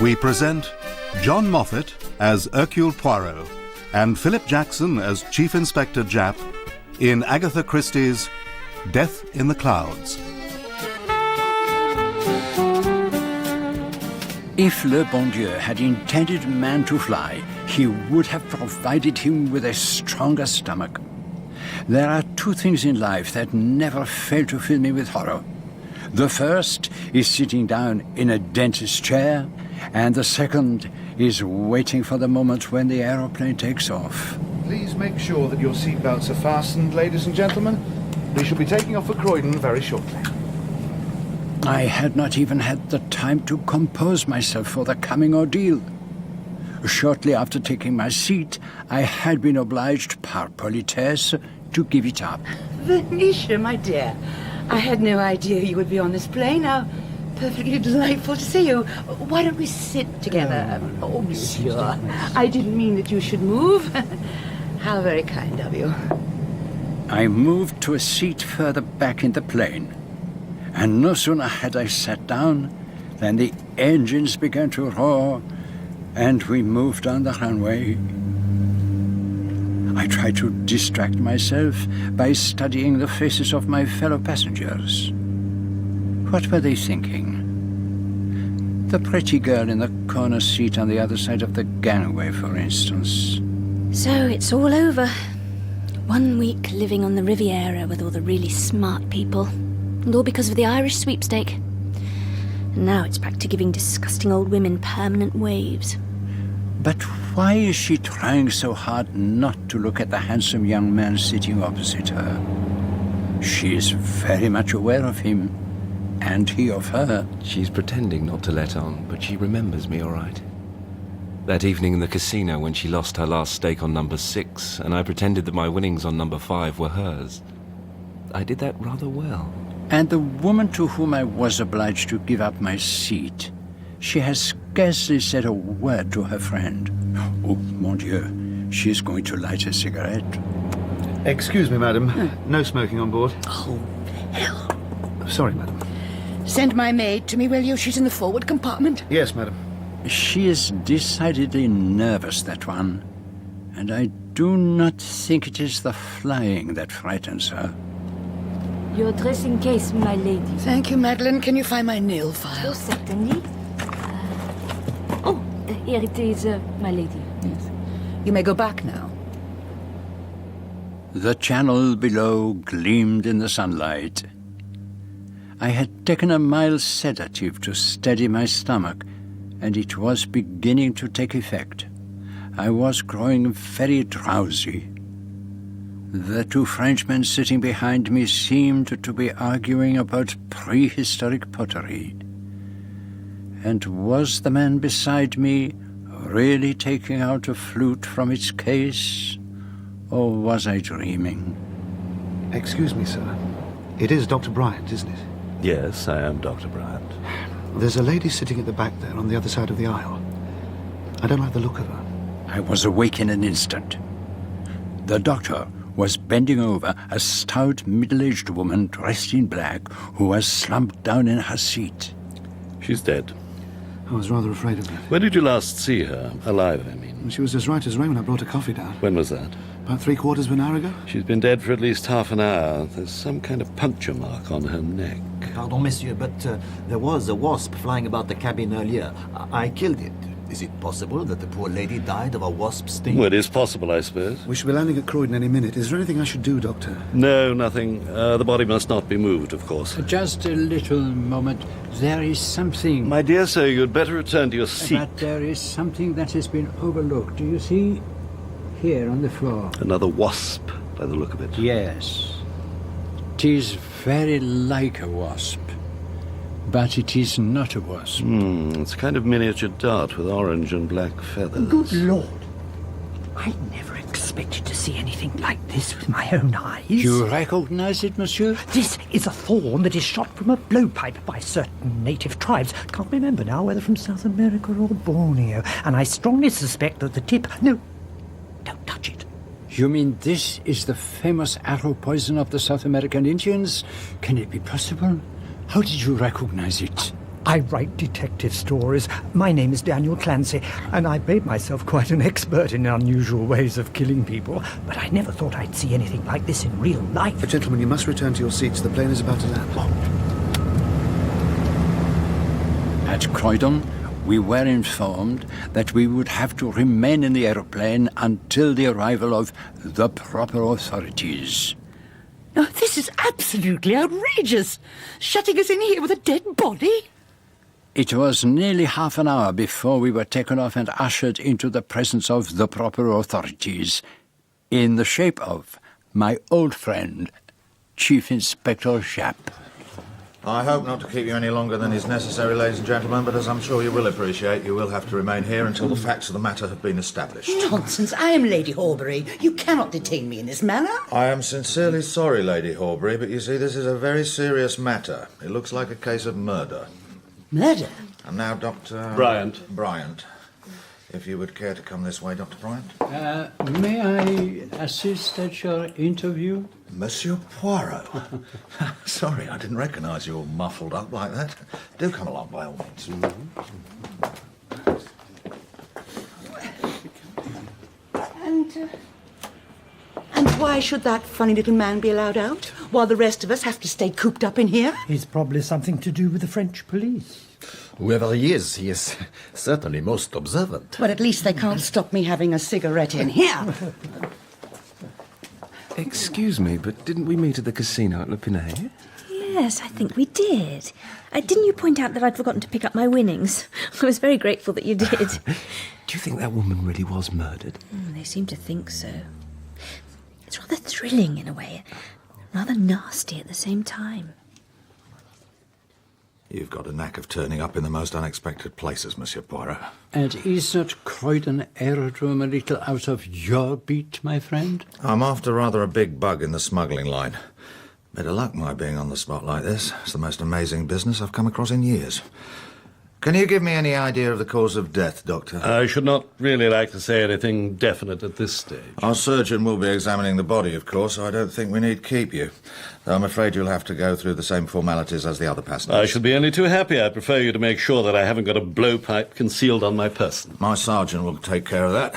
We present John Moffat as Hercule Poirot and Philip Jackson as Chief Inspector Japp in Agatha Christie's Death in the Clouds. If le bon Dieu had intended man to fly, he would have provided him with a stronger stomach. There are two things in life that never fail to fill me with horror. The first is sitting down in a dentist's chair, and the second is waiting for the moment when the aeroplane takes off. Please make sure that your seatbelts are fastened, ladies and gentlemen. We shall be taking off for Croydon very shortly. I had not even had the time to compose myself for the coming ordeal. Shortly after taking my seat, I had been obliged par politesse to give it up. Venetia, my dear, I had no idea you would be on this plane. How perfectly delightful to see you. Why don't we sit together? Oh, monsieur, I didn't mean that you should move. How very kind of you. I moved to a seat further back in the plane, and no sooner had I sat down than the engines began to roar, and we moved on the runway. I tried to distract myself by studying the faces of my fellow passengers. What were they thinking? The pretty girl in the corner seat on the other side of the gangway, for instance. So it's all over. 1 week living on the Riviera with all the really smart people. And all because of the Irish sweepstake. And now it's back to giving disgusting old women permanent waves. But why is she trying so hard not to look at the handsome young man sitting opposite her? She is very much aware of him, and he of her. She's pretending not to let on, but she remembers me all right. That evening in the casino when she lost her last stake on number 6, and I pretended that my winnings on number 5 were hers. I did that rather well. And the woman to whom I was obliged to give up my seat, she has scarcely said a word to her friend. Oh, mon Dieu, she's going to light a cigarette. Excuse me, madam. No smoking on board. Oh, hell. Sorry, madam. Send my maid to me, will you? She's in the forward compartment. Yes, madam. She is decidedly nervous, that one. And I do not think it is the flying that frightens her. Your dressing case, my lady. Thank you, Madeline. Can you find my nail file? Oh, certainly. Here it is, my lady. Yes. You may go back now. The channel below gleamed in the sunlight. I had taken a mild sedative to steady my stomach, and it was beginning to take effect. I was growing very drowsy. The two Frenchmen sitting behind me seemed to be arguing about prehistoric pottery. And was the man beside me really taking out a flute from its case? Or was I dreaming? Excuse me, sir. It is Dr. Bryant, isn't it? Yes, I am Dr. Bryant. There's a lady sitting at the back there on the other side of the aisle. I don't like the look of her. I was awake in an instant. The doctor was bending over a stout, middle-aged woman dressed in black who was slumped down in her seat. She's dead. I was rather afraid of that. When did you last see her? Alive, I mean. She was as right as rain when I brought her coffee down. When was that? About 3/4 of an hour ago. She's been dead for at least half an hour. There's some kind of puncture mark on her neck. Pardon, monsieur, but there was a wasp flying about the cabin earlier. I killed it. Is it possible that the poor lady died of a wasp sting? Well, it is possible, I suppose. We shall be landing at Croydon any minute. Is there anything I should do, Doctor? No, nothing. The body must not be moved, of course. Just a little moment. There is something... My dear sir, you'd better return to your seat. But there is something that has been overlooked. Do you see? Here on the floor. Another wasp, by the look of it. Yes. It is very like a wasp. But it is not a wasp. It's a kind of miniature dart with orange and black feathers. Good Lord. I never expected to see anything like this with my own eyes. You recognize it, monsieur? This is a thorn that is shot from a blowpipe by certain native tribes. Can't remember now whether from South America or Borneo. And I strongly suspect that the tip... No, don't touch it. You mean this is the famous arrow poison of the South American Indians? Can it be possible? How did you recognize it? I write detective stories. My name is Daniel Clancy, and I made myself quite an expert in unusual ways of killing people, but I never thought I'd see anything like this in real life. Gentlemen, you must return to your seats. The plane is about to land. At Croydon, we were informed that we would have to remain in the aeroplane until the arrival of the proper authorities. Oh, this is absolutely outrageous. Shutting us in here with a dead body? It was nearly half an hour before we were taken off and ushered into the presence of the proper authorities, in the shape of my old friend, Chief Inspector Japp. I hope not to keep you any longer than is necessary, ladies and gentlemen, but as I'm sure you will appreciate, you will have to remain here until the facts of the matter have been established. Nonsense. I am Lady Horbury. You cannot detain me in this manner. I am sincerely sorry, Lady Horbury, but you see, this is a very serious matter. It looks like a case of murder. Murder? And now, Dr. Bryant. If you would care to come this way, Dr. Bryant. May I assist at your interview? Monsieur Poirot. Sorry, I didn't recognise you all muffled up like that. Do come along, by all means. And why should that funny little man be allowed out, while the rest of us have to stay cooped up in here? It's probably something to do with the French police. Whoever he is certainly most observant. Well, at least they can't stop me having a cigarette in here. Excuse me, but didn't we meet at the casino at Le Pinay? Yes, I think we did. Didn't you point out that I'd forgotten to pick up my winnings? I was very grateful that you did. Do you think that woman really was murdered? They seem to think so. It's rather thrilling in a way, rather nasty at the same time. You've got a knack of turning up in the most unexpected places, Monsieur Poirot. And is not Croydon Aerodrome a little out of your beat, my friend? I'm after rather a big bug in the smuggling line. Better luck my being on the spot like this. It's the most amazing business I've come across in years. Can you give me any idea of the cause of death, Doctor? I should not really like to say anything definite at this stage. Our surgeon will be examining the body, of course, so I don't think we need keep you. Though I'm afraid you'll have to go through the same formalities as the other passengers. I should be only too happy. I prefer you to make sure that I haven't got a blowpipe concealed on my person. My sergeant will take care of that.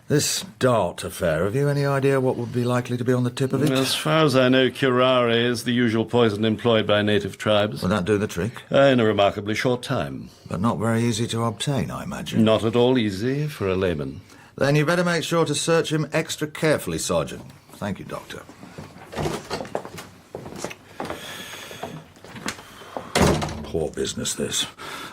This Dart affair, have you any idea what would be likely to be on the tip of it? As far as I know, curare is the usual poison employed by native tribes. Will that do the trick? In a remarkably short time. But not very easy to obtain, I imagine. Not at all easy for a layman. Then you better make sure to search him extra carefully, Sergeant. Thank you, Doctor. Poor business, this.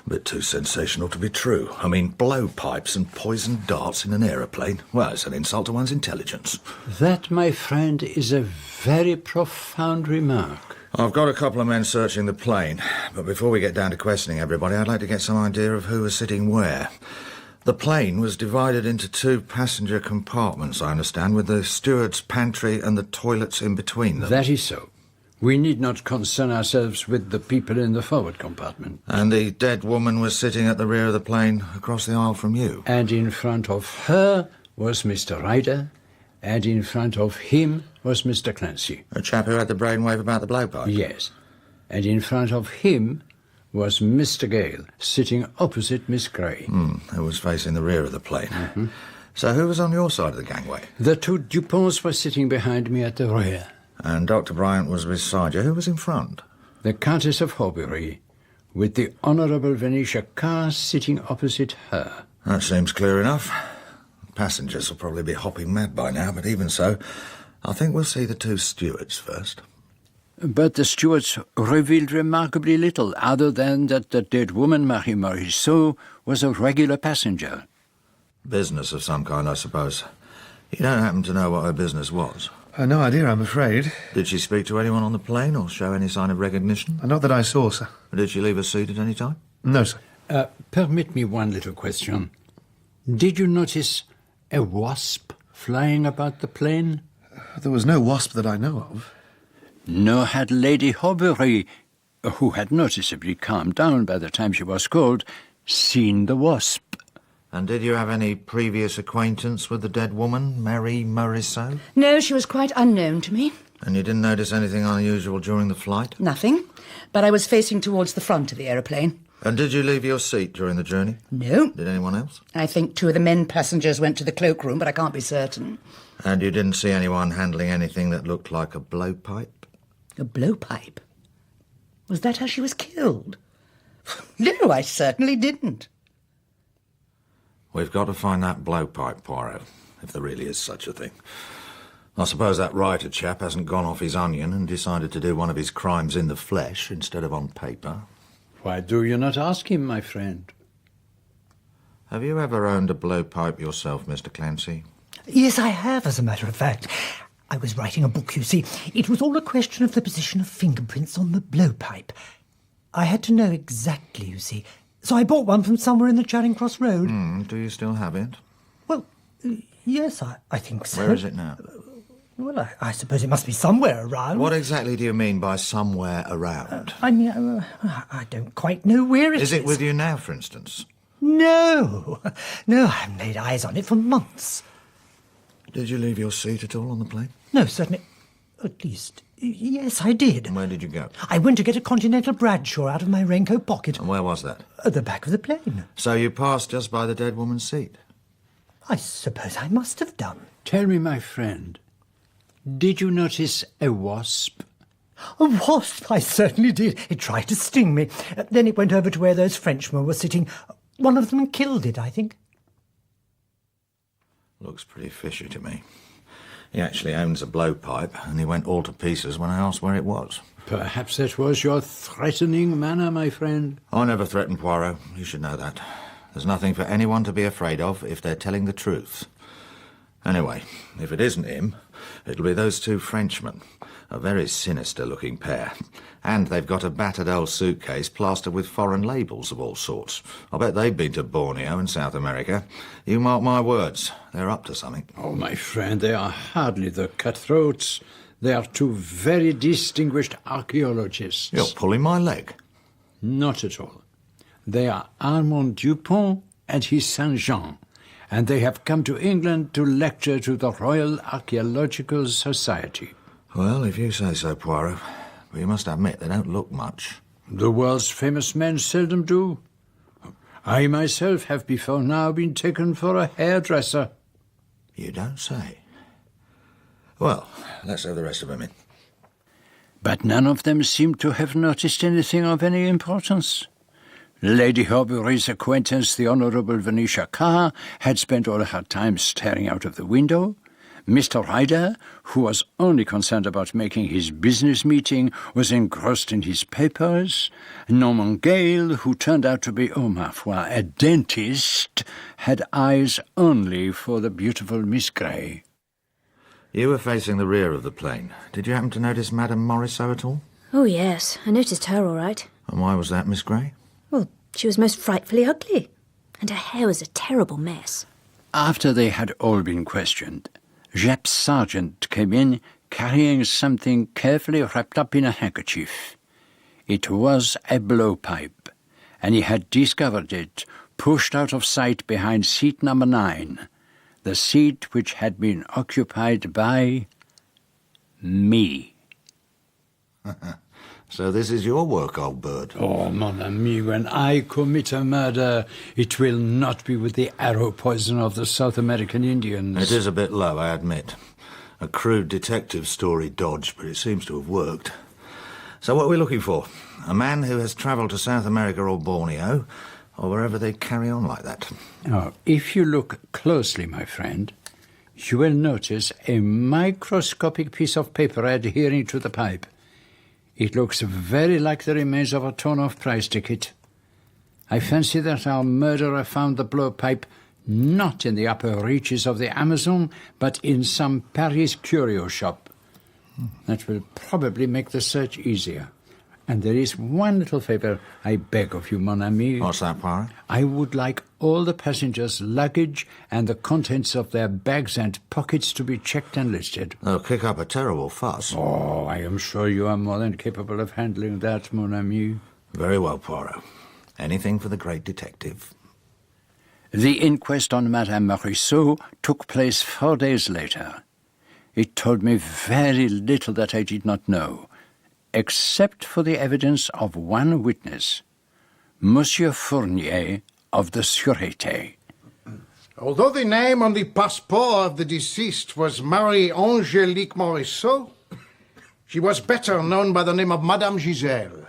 A bit too sensational to be true. I mean, blowpipes and poisoned darts in an aeroplane. Well, it's an insult to one's intelligence. That, my friend, is a very profound remark. I've got a couple of men searching the plane, but before we get down to questioning everybody, I'd like to get some idea of who was sitting where. The plane was divided into 2 passenger compartments, I understand, with the steward's pantry and the toilets in between them. That is so. We need not concern ourselves with the people in the forward compartment. And the dead woman was sitting at the rear of the plane across the aisle from you. And in front of her was Mr. Ryder, and in front of him was Mr. Clancy. A chap who had the brainwave about the blowpipe? Yes. And in front of him was Mr. Gale, sitting opposite Miss Gray. Who was facing the rear of the plane. So who was on your side of the gangway? The 2 Duponts were sitting behind me at the rear. And Dr. Bryant was beside you. Who was in front? The Countess of Horbury, with the Honourable Venetia Carr sitting opposite her. That seems clear enough. Passengers will probably be hopping mad by now, but even so, I think we'll see the 2 stewards first. But the stewards revealed remarkably little, other than that the dead woman, Marie Morisseau, was a regular passenger. Business of some kind, I suppose. You don't happen to know what her business was? No idea, I'm afraid. Did she speak to anyone on the plane or show any sign of recognition? Not that I saw, sir. Did she leave her seat at any time? No, sir. Permit me one little question. Did you notice a wasp flying about the plane? There was no wasp that I know of. Nor had Lady Horbury, who had noticeably calmed down by the time she was called, seen the wasp. And did you have any previous acquaintance with the dead woman, Marie Morisseau? No, she was quite unknown to me. And you didn't notice anything unusual during the flight? Nothing, but I was facing towards the front of the aeroplane. And did you leave your seat during the journey? No. Did anyone else? I think 2 of the men passengers went to the cloakroom, but I can't be certain. And you didn't see anyone handling anything that looked like a blowpipe? A blowpipe? Was that how she was killed? No, I certainly didn't. We've got to find that blowpipe, Poirot, if there really is such a thing. I suppose that writer chap hasn't gone off his onion and decided to do one of his crimes in the flesh instead of on paper. Why do you not ask him, my friend? Have you ever owned a blowpipe yourself, Mr. Clancy? Yes, I have, as a matter of fact. I was writing a book, you see. It was all a question of the position of fingerprints on the blowpipe. I had to know exactly, you see. So I bought one from somewhere in the Charing Cross Road. Do you still have it? Well, yes, I think so. Where is it now? Well, I suppose it must be somewhere around. What exactly do you mean by somewhere around? I don't quite know where it is. Is it with you now, for instance? No. No, I haven't laid eyes on it for months. Did you leave your seat at all on the plane? No, certainly. At least, yes, I did. And where did you go? I went to get a Continental Bradshaw out of my raincoat pocket. And where was that? At the back of the plane. So you passed just by the dead woman's seat? I suppose I must have done. Tell me, my friend, did you notice a wasp? A wasp? I certainly did. It tried to sting me. Then it went over to where those Frenchmen were sitting. One of them killed it, I think. Looks pretty fishy to me. He actually owns a blowpipe, and he went all to pieces when I asked where it was. Perhaps that was your threatening manner, my friend. I never threatened Poirot. You should know that. There's nothing for anyone to be afraid of if they're telling the truth. Anyway, if it isn't him, it'll be those 2 Frenchmen. A very sinister-looking pair. And they've got a battered old suitcase plastered with foreign labels of all sorts. I bet they've been to Borneo in South America. You mark my words, they're up to something. Oh, my friend, they are hardly the cutthroats. They are 2 very distinguished archaeologists. You're pulling my leg. Not at all. They are Armand Dupont and his son Jean, and they have come to England to lecture to the Royal Archaeological Society. Well, if you say so, Poirot. But you must admit they don't look much. The world's famous men seldom do. I myself have before now been taken for a hairdresser. You don't say. Well, let's have the rest of them in. But none of them seem to have noticed anything of any importance. Lady Horbury's acquaintance, the Honourable Venetia Carr, had spent all her time staring out of the window. Mr. Ryder, who was only concerned about making his business meeting, was engrossed in his papers. Norman Gale, who turned out to be, oh ma foi, a dentist, had eyes only for the beautiful Miss Grey. You were facing the rear of the plane. Did you happen to notice Madame Morisot at all? Oh, yes. I noticed her all right. And why was that, Miss Grey? Well, she was most frightfully ugly. And her hair was a terrible mess. After they had all been questioned, Japp's sergeant came in carrying something carefully wrapped up in a handkerchief. It was a blowpipe, and he had discovered it pushed out of sight behind seat number 9, the seat which had been occupied by me. So this is your work, old bird. Oh, mon ami, when I commit a murder, it will not be with the arrow poison of the South American Indians. It is a bit low, I admit. A crude detective story dodge, but it seems to have worked. So what are we looking for? A man who has travelled to South America or Borneo, or wherever they carry on like that? Now, if you look closely, my friend, you will notice a microscopic piece of paper adhering to the pipe. It looks very like the remains of a torn-off prize ticket. I fancy that our murderer found the blowpipe not in the upper reaches of the Amazon, but in some Paris curio shop. That will probably make the search easier. And there is one little favour I beg of you, mon ami. What's that, Poirot? I would like all the passengers' luggage and the contents of their bags and pockets to be checked and listed. They'll kick up a terrible fuss. Oh, I am sure you are more than capable of handling that, mon ami. Very well, Poirot. Anything for the great detective. The inquest on Madame Morisot took place 4 days later. It told me very little that I did not know, except for the evidence of one witness, Monsieur Fournier of the Sûreté. Although the name on the passport of the deceased was Marie-Angélique Morisseau, she was better known by the name of Madame Giselle,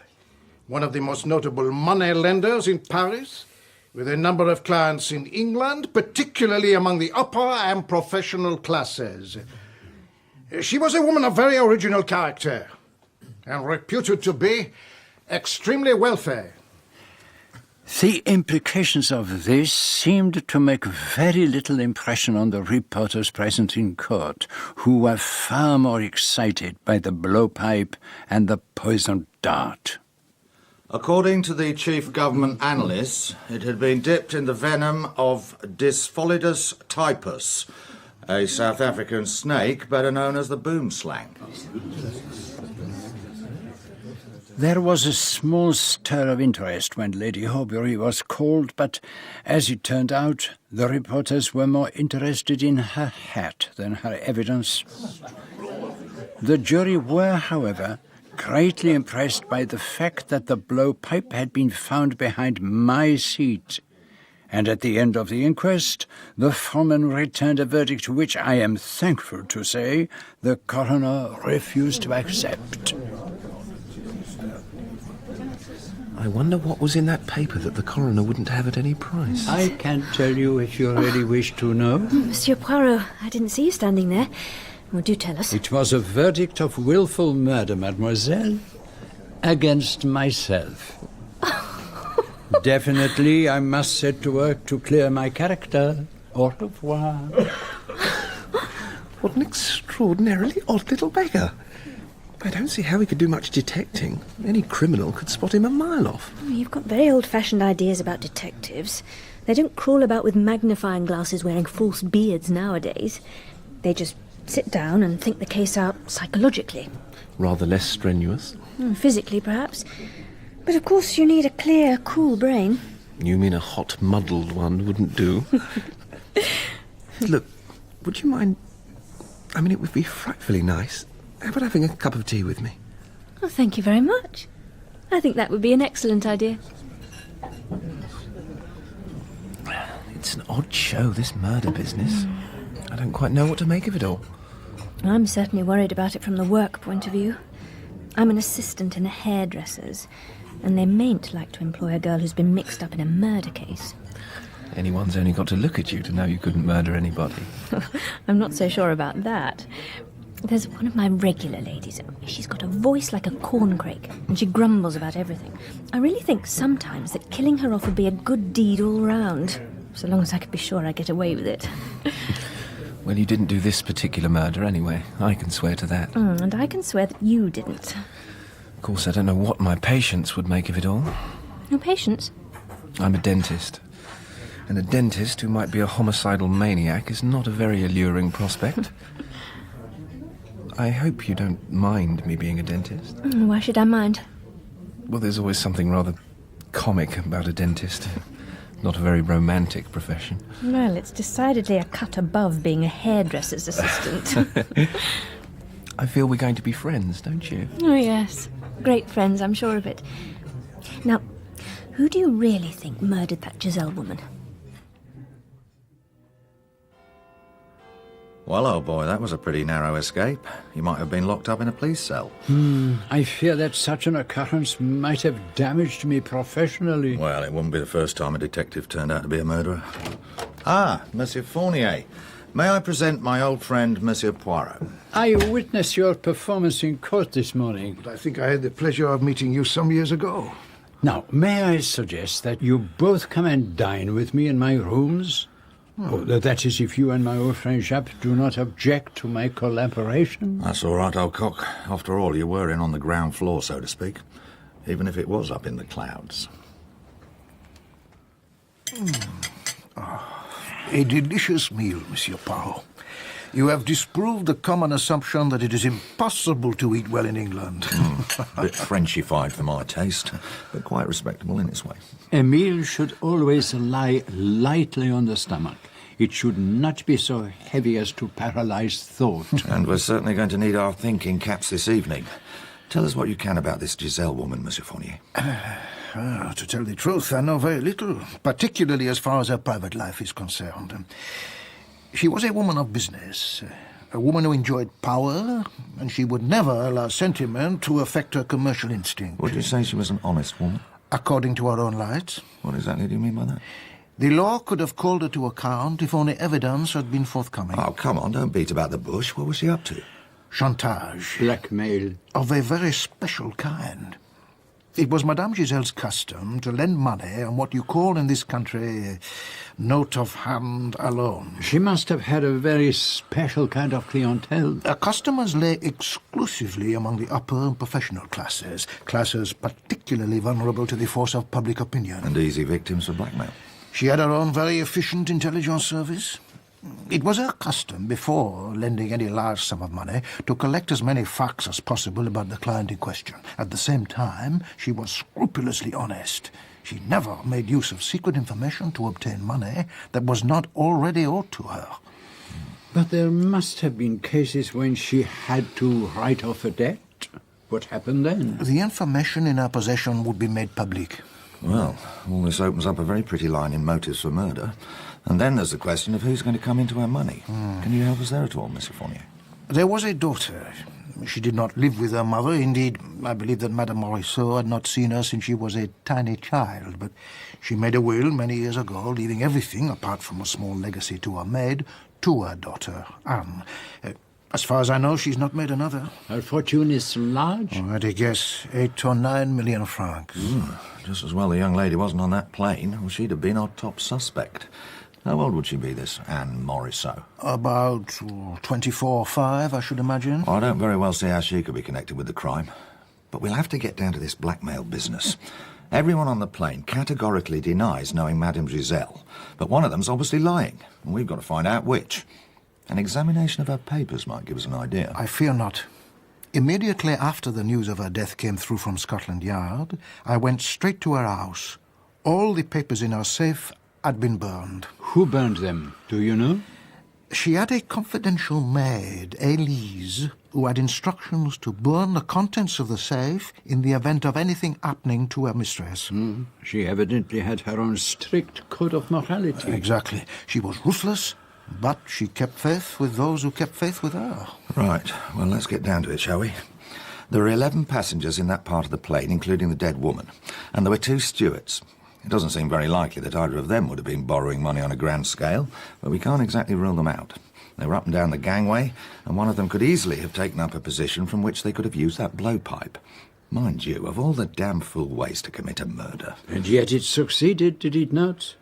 one of the most notable money lenders in Paris, with a number of clients in England, particularly among the upper and professional classes. She was a woman of very original character, and reputed to be extremely wealthy. The implications of this seemed to make very little impression on the reporters present in court, who were far more excited by the blowpipe and the poisoned dart. According to the chief government analyst, it had been dipped in the venom of Dyspholidus typus, a South African snake better known as the boomslang. There was a small stir of interest when Lady Horbury was called, but as it turned out, the reporters were more interested in her hat than her evidence. The jury were, however, greatly impressed by the fact that the blowpipe had been found behind my seat. And at the end of the inquest, the foreman returned a verdict which, I am thankful to say, the coroner refused to accept. I wonder what was in that paper that the coroner wouldn't have at any price. I can't tell you if you really wish to know. Monsieur Poirot, I didn't see you standing there. Well, do tell us. It was a verdict of willful murder, mademoiselle, against myself. Definitely, I must set to work to clear my character. Au revoir. What an extraordinarily odd little beggar. I don't see how he could do much detecting. Any criminal could spot him a mile off. You've got very old-fashioned ideas about detectives. They don't crawl about with magnifying glasses wearing false beards nowadays. They just sit down and think the case out psychologically. Rather less strenuous. Physically, perhaps. But of course you need a clear, cool brain. You mean a hot, muddled one wouldn't do? Look, would you mind... I mean, it would be frightfully nice. How about having a cup of tea with me? Oh, thank you very much. I think that would be an excellent idea. It's an odd show, this murder business. I don't quite know what to make of it all. I'm certainly worried about it from the work point of view. I'm an assistant in a hairdresser's, and they mayn't like to employ a girl who's been mixed up in a murder case. Anyone's only got to look at you to know you couldn't murder anybody. I'm not so sure about that. There's one of my regular ladies. She's got a voice like a corncrake, and she grumbles about everything. I really think sometimes that killing her off would be a good deed all round, so long as I could be sure I'd get away with it. Well, you didn't do this particular murder anyway. I can swear to that. And I can swear that you didn't. Of course, I don't know what my patients would make of it all. Your patients? I'm a dentist. And a dentist who might be a homicidal maniac is not a very alluring prospect. I hope you don't mind me being a dentist. Why should I mind? Well, there's always something rather comic about a dentist. Not a very romantic profession. Well, it's decidedly a cut above being a hairdresser's assistant. I feel we're going to be friends, don't you? Oh, yes. Great friends, I'm sure of it. Now, who do you really think murdered that Giselle woman? Well, old boy, that was a pretty narrow escape. You might have been locked up in a police cell. I fear that such an occurrence might have damaged me professionally. Well, it wouldn't be the first time a detective turned out to be a murderer. Ah, Monsieur Fournier. May I present my old friend, Monsieur Poirot? I witnessed your performance in court this morning. I think I had the pleasure of meeting you some years ago. Now, may I suggest that you both come and dine with me in my rooms? That is, if you and my old friend Jap do not object to my collaboration. That's all right, old cock. After all, you were in on the ground floor, so to speak. Even if it was up in the clouds. A delicious meal, Monsieur Poirot. You have disproved the common assumption that it is impossible to eat well in England. A bit Frenchified for my taste, but quite respectable in its way. A meal should always lie lightly on the stomach. It should not be so heavy as to paralyze thought. And we're certainly going to need our thinking caps this evening. Tell us what you can about this Giselle woman, Monsieur Fournier. To tell the truth, I know very little, particularly as far as her private life is concerned. She was a woman of business, a woman who enjoyed power, and she would never allow sentiment to affect her commercial instinct. Would you say she was an honest woman? According to her own lights. What exactly do you mean by that? The law could have called her to account if only evidence had been forthcoming. Oh, come on, don't beat about the bush. What was she up to? Chantage. Blackmail. Of a very special kind. It was Madame Giselle's custom to lend money on what you call in this country note of hand alone. She must have had a very special kind of clientele. Her customers lay exclusively among the upper and professional classes, classes particularly vulnerable to the force of public opinion. And easy victims for blackmail. She had her own very efficient intelligence service. It was her custom, before lending any large sum of money, to collect as many facts as possible about the client in question. At the same time, she was scrupulously honest. She never made use of secret information to obtain money that was not already owed to her. But there must have been cases when she had to write off a debt. What happened then? The information in her possession would be made public. Well, all this opens up a very pretty line in motives for murder. And then there's the question of who's going to come into her money. Can you help us there at all, Monsieur Fournier? There was a daughter. She did not live with her mother. Indeed, I believe that Madame Morisot had not seen her since she was a tiny child. But she made a will many years ago, leaving everything, apart from a small legacy to her maid, to her daughter, Anne. As far as I know, she's not made another. Her fortune is large? I'd guess 8 or 9 million francs. Just as well the young lady wasn't on that plane, or she'd have been our top suspect. How old would she be, this Anne Morisot? About 24 or 5, I should imagine. I don't very well see how she could be connected with the crime. But we'll have to get down to this blackmail business. Everyone on the plane categorically denies knowing Madame Giselle, but one of them's obviously lying, and we've got to find out which. An examination of her papers might give us an idea. I fear not. Immediately after the news of her death came through from Scotland Yard, I went straight to her house. All the papers in her safe had been burned. Who burned them? Do you know? She had a confidential maid, Elise, who had instructions to burn the contents of the safe in the event of anything happening to her mistress. She evidently had her own strict code of morality. Exactly. She was ruthless, but she kept faith with those who kept faith with her. Right. Well, let's get down to it, shall we? There were 11 passengers in that part of the plane, including the dead woman, and there were 2 stewards. It doesn't seem very likely that either of them would have been borrowing money on a grand scale, but we can't exactly rule them out. They were up and down the gangway, and one of them could easily have taken up a position from which they could have used that blowpipe. Mind you, of all the damn fool ways to commit a murder. And yet it succeeded, did it not?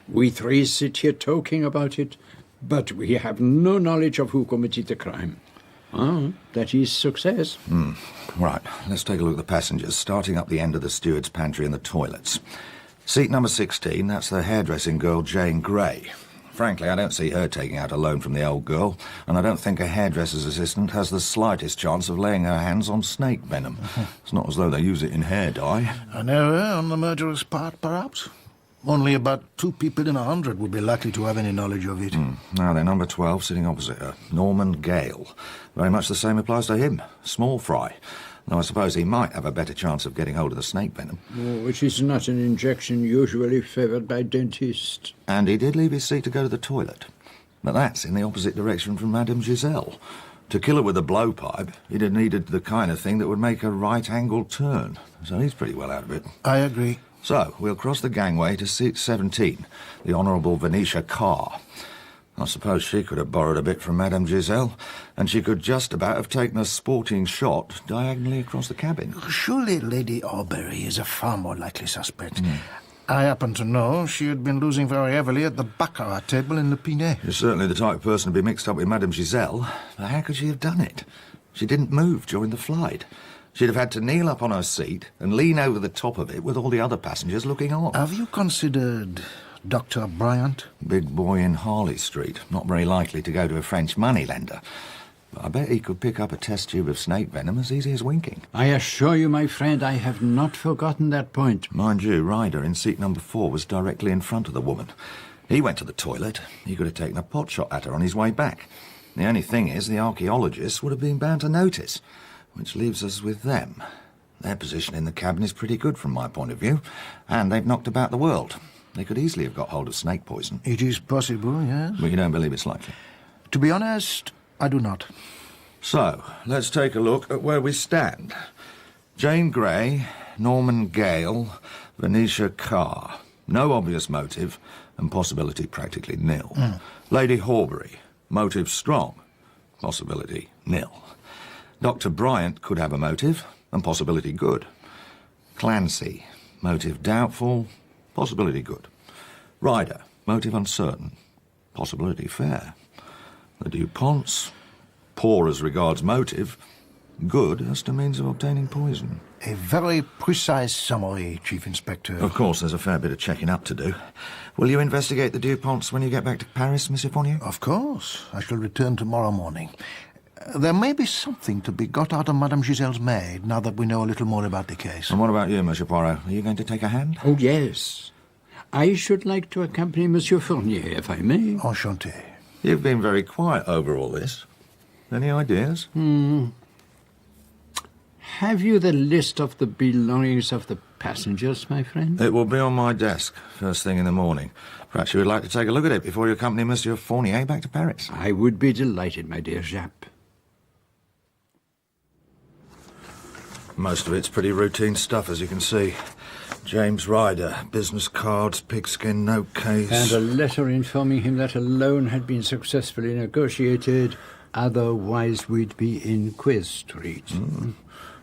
We 3 sit here talking about it, but we have no knowledge of who committed the crime. That is success. Right, let's take a look at the passengers, starting up the end of the steward's pantry and the toilets. Seat number 16, that's the hairdressing girl Jane Grey. Frankly, I don't see her taking out a loan from the old girl, and I don't think a hairdresser's assistant has the slightest chance of laying her hands on snake venom. It's not as though they use it in hair dye. An error on the murderer's part, perhaps? Only about 2 people in 100 would be likely to have any knowledge of it. Now then, number 12, sitting opposite her, Norman Gale. Very much the same applies to him. Small fry. Though I suppose he might have a better chance of getting hold of the snake venom. Which is not an injection usually favoured by dentists. And he did leave his seat to go to the toilet. But that's in the opposite direction from Madame Giselle. To kill her with a blowpipe, he'd have needed the kind of thing that would make a right-angled turn. So he's pretty well out of it. I agree. So, we'll cross the gangway to seat 17, the Honourable Venetia Carr. I suppose she could have borrowed a bit from Madame Giselle, and she could just about have taken a sporting shot diagonally across the cabin. Surely Lady Aubrey is a far more likely suspect. I happen to know she had been losing very heavily at the baccarat table in Le Pinet. She's certainly the type of person to be mixed up with Madame Giselle. But how could she have done it? She didn't move during the flight. She'd have had to kneel up on her seat and lean over the top of it with all the other passengers looking on. Have you considered Dr. Bryant? Big boy in Harley Street. Not very likely to go to a French moneylender. But I bet he could pick up a test tube of snake venom as easy as winking. I assure you, my friend, I have not forgotten that point. Mind you, Ryder in seat number 4 was directly in front of the woman. He went to the toilet. He could have taken a pot shot at her on his way back. The only thing is, the archaeologists would have been bound to notice, which leaves us with them. Their position in the cabin is pretty good from my point of view, and they've knocked about the world. They could easily have got hold of snake poison. It is possible, yes. But you don't believe it's likely? To be honest, I do not. So, let's take a look at where we stand. Jane Grey, Norman Gale, Venetia Carr. No obvious motive, and possibility practically nil. Lady Horbury, motive strong, possibility nil. Dr. Bryant could have a motive, and possibility good. Clancy, motive doubtful, possibility good. Ryder, motive uncertain, possibility fair. The DuPonts, poor as regards motive, good as to means of obtaining poison. A very precise summary, Chief Inspector. Of course, there's a fair bit of checking up to do. Will you investigate the DuPonts when you get back to Paris, Monsieur Fournier? Of course. I shall return tomorrow morning. There may be something to be got out of Madame Giselle's maid, now that we know a little more about the case. And what about you, Monsieur Poirot? Are you going to take a hand? Oh, yes. I should like to accompany Monsieur Fournier, if I may. Enchanté. You've been very quiet over all this. Any ideas? Have you the list of the belongings of the passengers, my friend? It will be on my desk first thing in the morning. Perhaps you would like to take a look at it before you accompany Monsieur Fournier back to Paris. I would be delighted, my dear Japp. Most of it's pretty routine stuff, as you can see. James Ryder, business cards, pigskin note case. And a letter informing him that a loan had been successfully negotiated, otherwise we'd be in Quiz Street.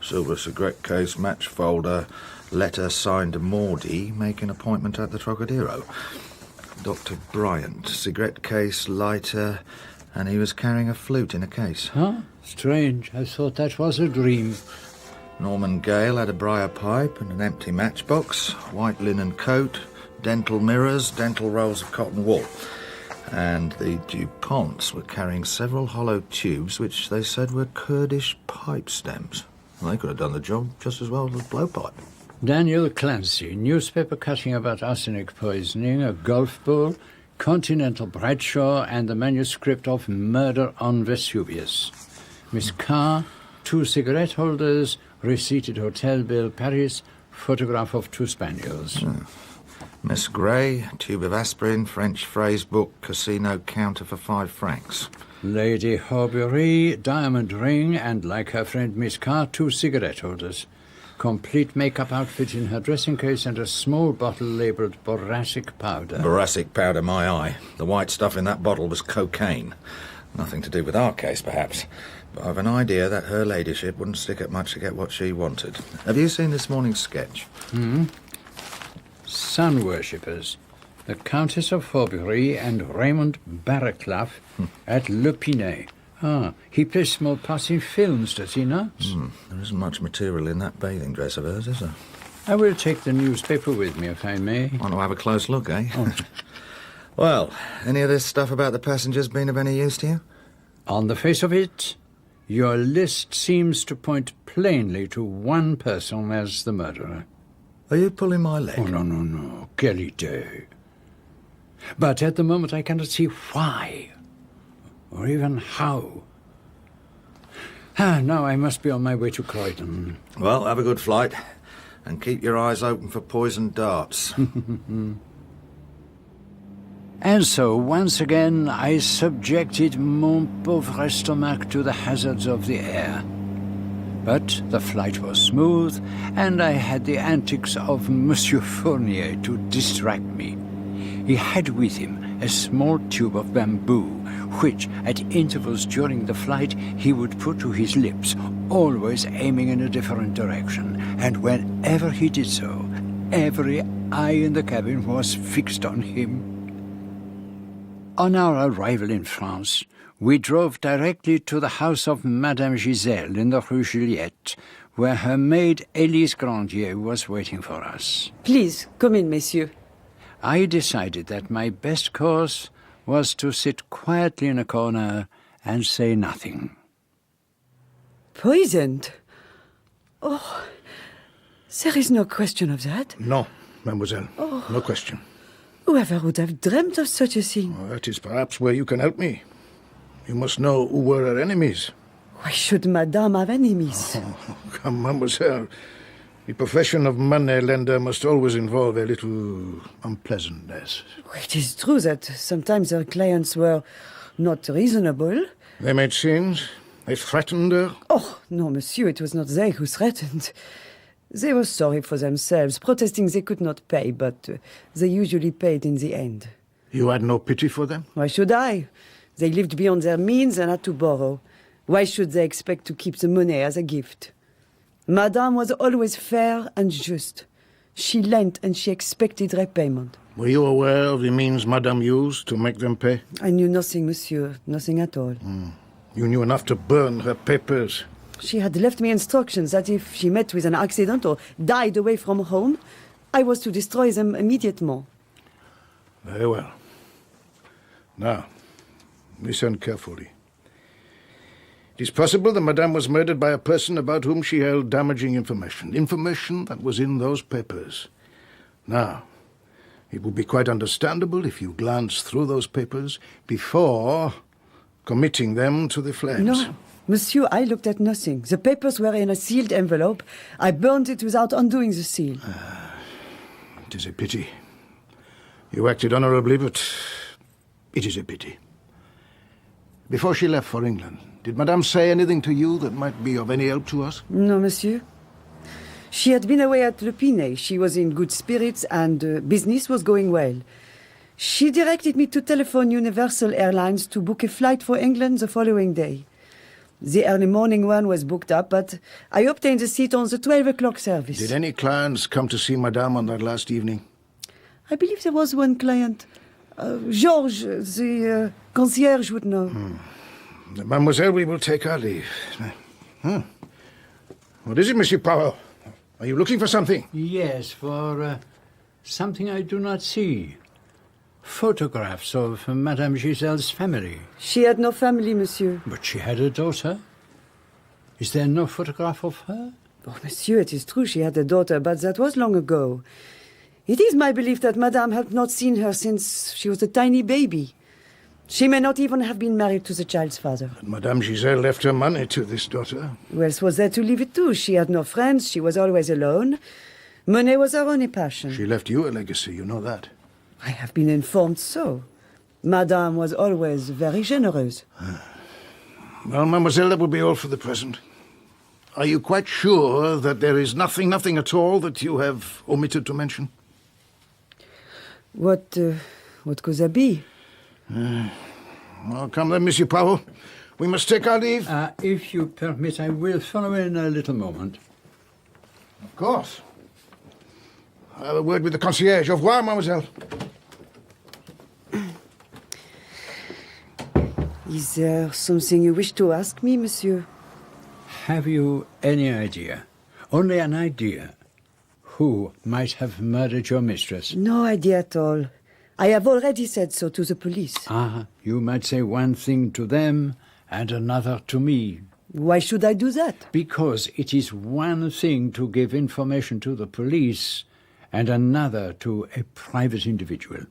Silver cigarette case, match folder, letter signed Maudie, making appointment at the Trocadero. Dr. Bryant, cigarette case, lighter, and he was carrying a flute in a case. Huh? Strange. I thought that was a dream. Norman Gale had a briar pipe and an empty matchbox, white linen coat, dental mirrors, dental rolls of cotton wool. And the DuPonts were carrying several hollow tubes which they said were Kurdish pipe stems. Well, they could have done the job just as well as a blowpipe. Daniel Clancy, newspaper cutting about arsenic poisoning, a golf ball, Continental Bradshaw, and the manuscript of Murder on Vesuvius. Miss Carr, 2 cigarette holders, receipted hotel bill, Paris, photograph of 2 spaniels. Miss Grey, tube of aspirin, French phrase book, casino counter for 5 francs. Lady Horbury, diamond ring, and like her friend Miss Carr, 2 cigarette holders. Complete makeup outfit in her dressing case and a small bottle labelled boracic powder. Boracic powder, my eye. The white stuff in that bottle was cocaine. Nothing to do with our case, perhaps. But I've an idea that her ladyship wouldn't stick at much to get what she wanted. Have you seen this morning's sketch? Sun worshippers. The Countess of Horbury and Raymond Barraclough at Le Pinet. He plays small parts in films, does he not? There isn't much material in that bathing dress of hers, is there? I will take the newspaper with me, if I may. Want to have a close look, eh? Well, any of this stuff about the passengers been of any use to you? On the face of it, your list seems to point plainly to one person as the murderer. Are you pulling my leg? Oh, no. Quelle idée. But at the moment I cannot see why, or even how. Now I must be on my way to Croydon. Well, have a good flight, and keep your eyes open for poisoned darts. And so, once again, I subjected mon pauvre estomac to the hazards of the air. But the flight was smooth, and I had the antics of Monsieur Fournier to distract me. He had with him a small tube of bamboo, which, at intervals during the flight, he would put to his lips, always aiming in a different direction. And whenever he did so, every eye in the cabin was fixed on him. On our arrival in France, we drove directly to the house of Madame Giselle in the Rue Juliette, where her maid Élise Grandier was waiting for us. Please, come in, messieurs. I decided that my best course was to sit quietly in a corner and say nothing. Poisoned? There is no question of that. No, mademoiselle. No question. Whoever would have dreamt of such a thing? Well, that is perhaps where you can help me. You must know who were her enemies. Why should Madame have enemies? Oh, come, mademoiselle. The profession of money-lender must always involve a little unpleasantness. It is true that sometimes her clients were not reasonable. They made scenes. They threatened her. Oh, no, monsieur, it was not they who threatened. They were sorry for themselves, protesting they could not pay, but they usually paid in the end. You had no pity for them? Why should I? They lived beyond their means and had to borrow. Why should they expect to keep the money as a gift? Madame was always fair and just. She lent and she expected repayment. Were you aware of the means Madame used to make them pay? I knew nothing, monsieur, nothing at all. You knew enough to burn her papers. She had left me instructions that if she met with an accident or died away from home, I was to destroy them immediately. Very well. Now, listen carefully. It is possible that Madame was murdered by a person about whom she held damaging information. Information that was in those papers. Now, it would be quite understandable if you glanced through those papers before committing them to the flames. No, monsieur, I looked at nothing. The papers were in a sealed envelope. I burned it without undoing the seal. It is a pity. You acted honorably, but it is a pity. Before she left for England, did Madame say anything to you that might be of any help to us? No, monsieur. She had been away at Le Pinet. She was in good spirits and business was going well. She directed me to telephone Universal Airlines to book a flight for England the following day. The early morning one was booked up, but I obtained a seat on the 12 o'clock service. Did any clients come to see Madame on that last evening? I believe there was one client. Georges, the concierge, would know. Mademoiselle, we will take our leave. What is it, Monsieur Poirot? Are you looking for something? Yes, for something I do not see. Photographs of Madame Giselle's family. She had no family, monsieur. But she had a daughter. Is there no photograph of her? Oh, monsieur, it is true she had a daughter, but that was long ago. It is my belief that Madame had not seen her since she was a tiny baby. She may not even have been married to the child's father. But Madame Giselle left her money to this daughter. Who else was there to leave it to? She had no friends. She was always alone. Money was her only passion. She left you a legacy, you know that. I have been informed so. Madame was always very generous. Well, mademoiselle, that will be all for the present. Are you quite sure that there is nothing at all that you have omitted to mention? What could that be? Well, come then, Monsieur Poirot. We must take our leave. If you permit, I will follow in a little moment. Of course. I have a word with the concierge. Au revoir, mademoiselle. Is there something you wish to ask me, monsieur? Have you any idea, only an idea, who might have murdered your mistress? No idea at all. I have already said so to the police. You might say one thing to them and another to me. Why should I do that? Because it is one thing to give information to the police and another to a private individual.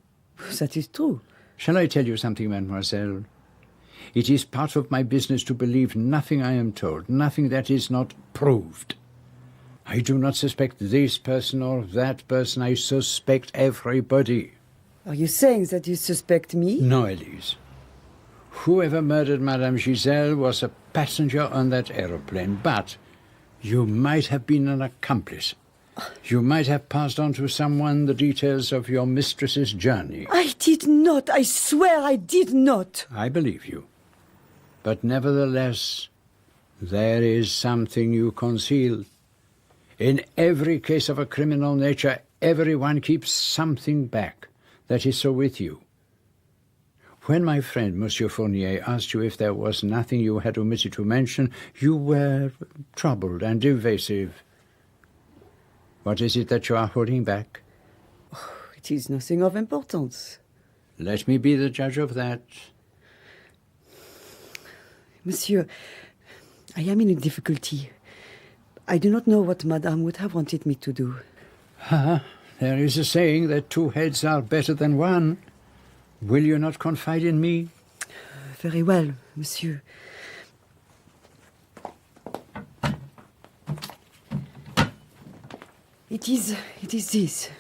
That is true. Shall I tell you something, mademoiselle? It is part of my business to believe nothing I am told, nothing that is not proved. I do not suspect this person or that person. I suspect everybody. Are you saying that you suspect me? No, Elise. Whoever murdered Madame Giselle was a passenger on that aeroplane, but you might have been an accomplice. You might have passed on to someone the details of your mistress's journey. I did not. I swear I did not. I believe you. But nevertheless, there is something you conceal. In every case of a criminal nature, everyone keeps something back. That is so with you. When my friend, Monsieur Fournier, asked you if there was nothing you had omitted to mention, you were troubled and evasive. What is it that you are holding back? Oh, it is nothing of importance. Let me be the judge of that. Monsieur, I am in a difficulty. I do not know what Madame would have wanted me to do. There is a saying that 2 heads are better than one. Will you not confide in me? Very well, monsieur. It is this.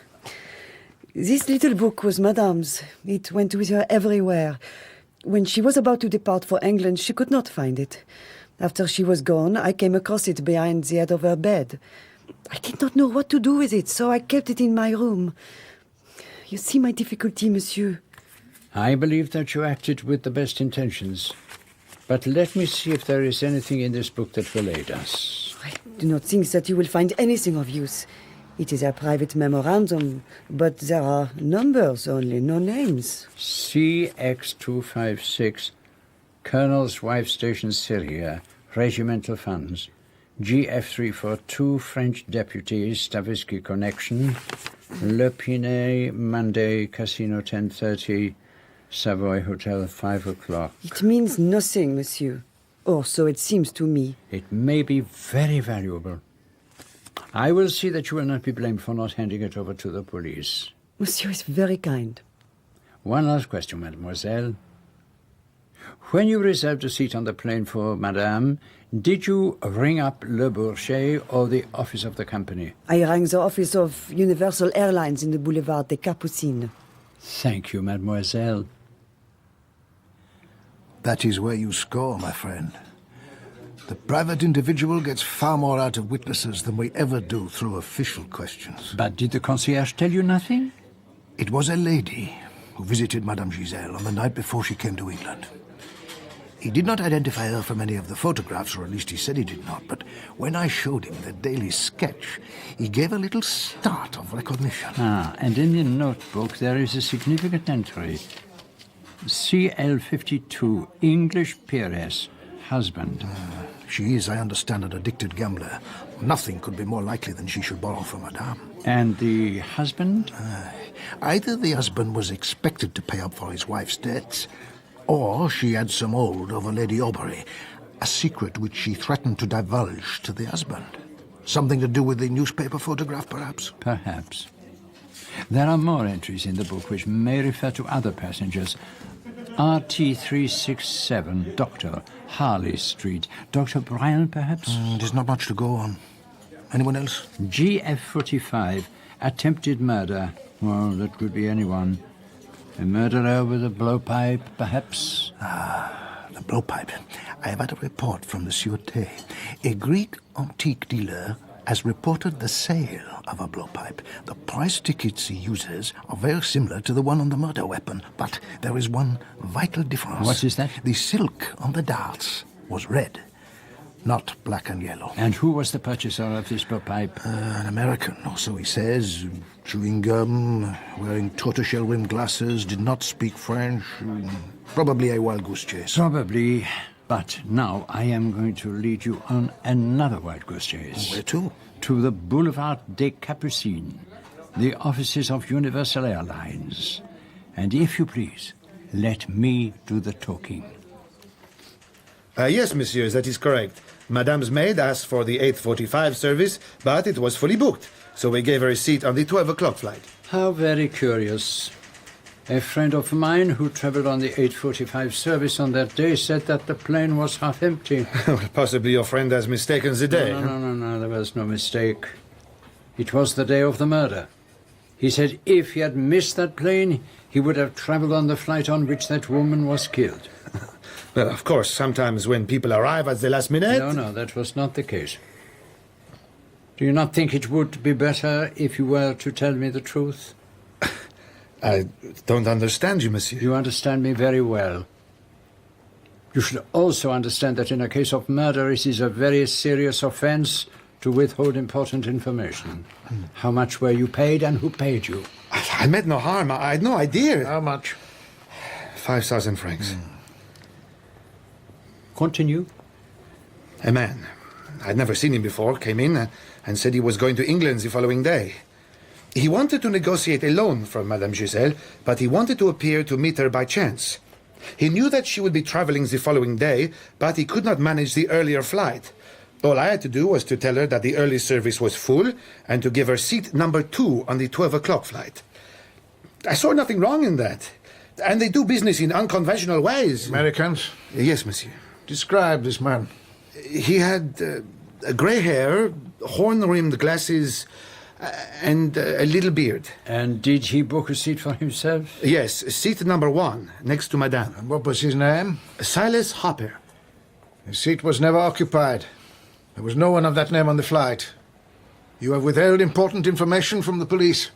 This little book was Madame's. It went with her everywhere. When she was about to depart for England, she could not find it. After she was gone, I came across it behind the head of her bed. I did not know what to do with it, so I kept it in my room. You see my difficulty, monsieur. I believe that you acted with the best intentions. But let me see if there is anything in this book that will aid us. I do not think that you will find anything of use. It is a private memorandum, but there are numbers only, no names. CX256, Colonel's Wife Station Syria, Regimental Funds. GF342, French Deputies, Stavisky Connection. Le Pinet, Monday, Casino 10:30, Savoy Hotel 5 o'clock. It means nothing, monsieur. Or so it seems to me. It may be very valuable. I will see that you will not be blamed for not handing it over to the police. Monsieur is very kind. One last question, mademoiselle. When you reserved a seat on the plane for Madame, did you ring up Le Bourget or the office of the company? I rang the office of Universal Airlines in the Boulevard des Capucines. Thank you, mademoiselle. That is where you score, my friend. The private individual gets far more out of witnesses than we ever do through official questions. But did the concierge tell you nothing? It was a lady who visited Madame Giselle on the night before she came to England. He did not identify her from any of the photographs, or at least he said he did not, but when I showed him the daily sketch, he gave a little start of recognition. Ah, and in the notebook there is a significant entry. CL52, English peeress, husband. She is, I understand, an addicted gambler. Nothing could be more likely than she should borrow from Madame. And the husband? Either the husband was expected to pay up for his wife's debts, or she had some hold over Lady Aubrey, a secret which she threatened to divulge to the husband. Something to do with the newspaper photograph, perhaps? Perhaps. There are more entries in the book which may refer to other passengers. RT367, Doctor, Harley Street. Dr. Bryan, perhaps? There's not much to go on. Anyone else? GF45, attempted murder. Well, that could be anyone. A murderer with a blowpipe, perhaps? The blowpipe. I have had a report from the Sûreté. A Greek antique dealer has reported the sale of a blowpipe. The price tickets he uses are very similar to the one on the murder weapon, but there is one vital difference. What is that? The silk on the darts was red, not black and yellow. And who was the purchaser of this blowpipe? An American, or so he says. Chewing gum, wearing tortoiseshell-rimmed glasses, did not speak French. Probably a wild goose chase. Probably. But now I am going to lead you on another wild goose chase. Where to? To the Boulevard des Capucines, the offices of Universal Airlines. And if you please, let me do the talking. Yes, monsieur, that is correct. Madame's maid asked for the 8:45 service, but it was fully booked, so we gave her a seat on the 12 o'clock flight. How very curious. A friend of mine who traveled on the 8:45 service on that day said that the plane was half empty. Well, possibly your friend has mistaken the day. No, there was no mistake. It was the day of the murder. He said if he had missed that plane, he would have traveled on the flight on which that woman was killed. Well, of course, sometimes when people arrive at the last minute... No, that was not the case. Do you not think it would be better if you were to tell me the truth? I don't understand you, monsieur. You understand me very well. You should also understand that in a case of murder, it is a very serious offense to withhold important information. How much were you paid and who paid you? I meant no harm. I had no idea. How much? 5,000 francs. Continue. A man. I'd never seen him before, came in and said he was going to England the following day. He wanted to negotiate a loan from Madame Giselle, but he wanted to appear to meet her by chance. He knew that she would be traveling the following day, but he could not manage the earlier flight. All I had to do was to tell her that the early service was full and to give her seat number 2 on the 12 o'clock flight. I saw nothing wrong in that. And they do business in unconventional ways. Americans? Yes, monsieur. Describe this man. He had grey hair, horn-rimmed glasses, and a little beard. And did he book a seat for himself? Yes, seat number 1, next to Madame. And what was his name? Silas Hopper. His seat was never occupied. There was no one of that name on the flight. You have withheld important information from the police.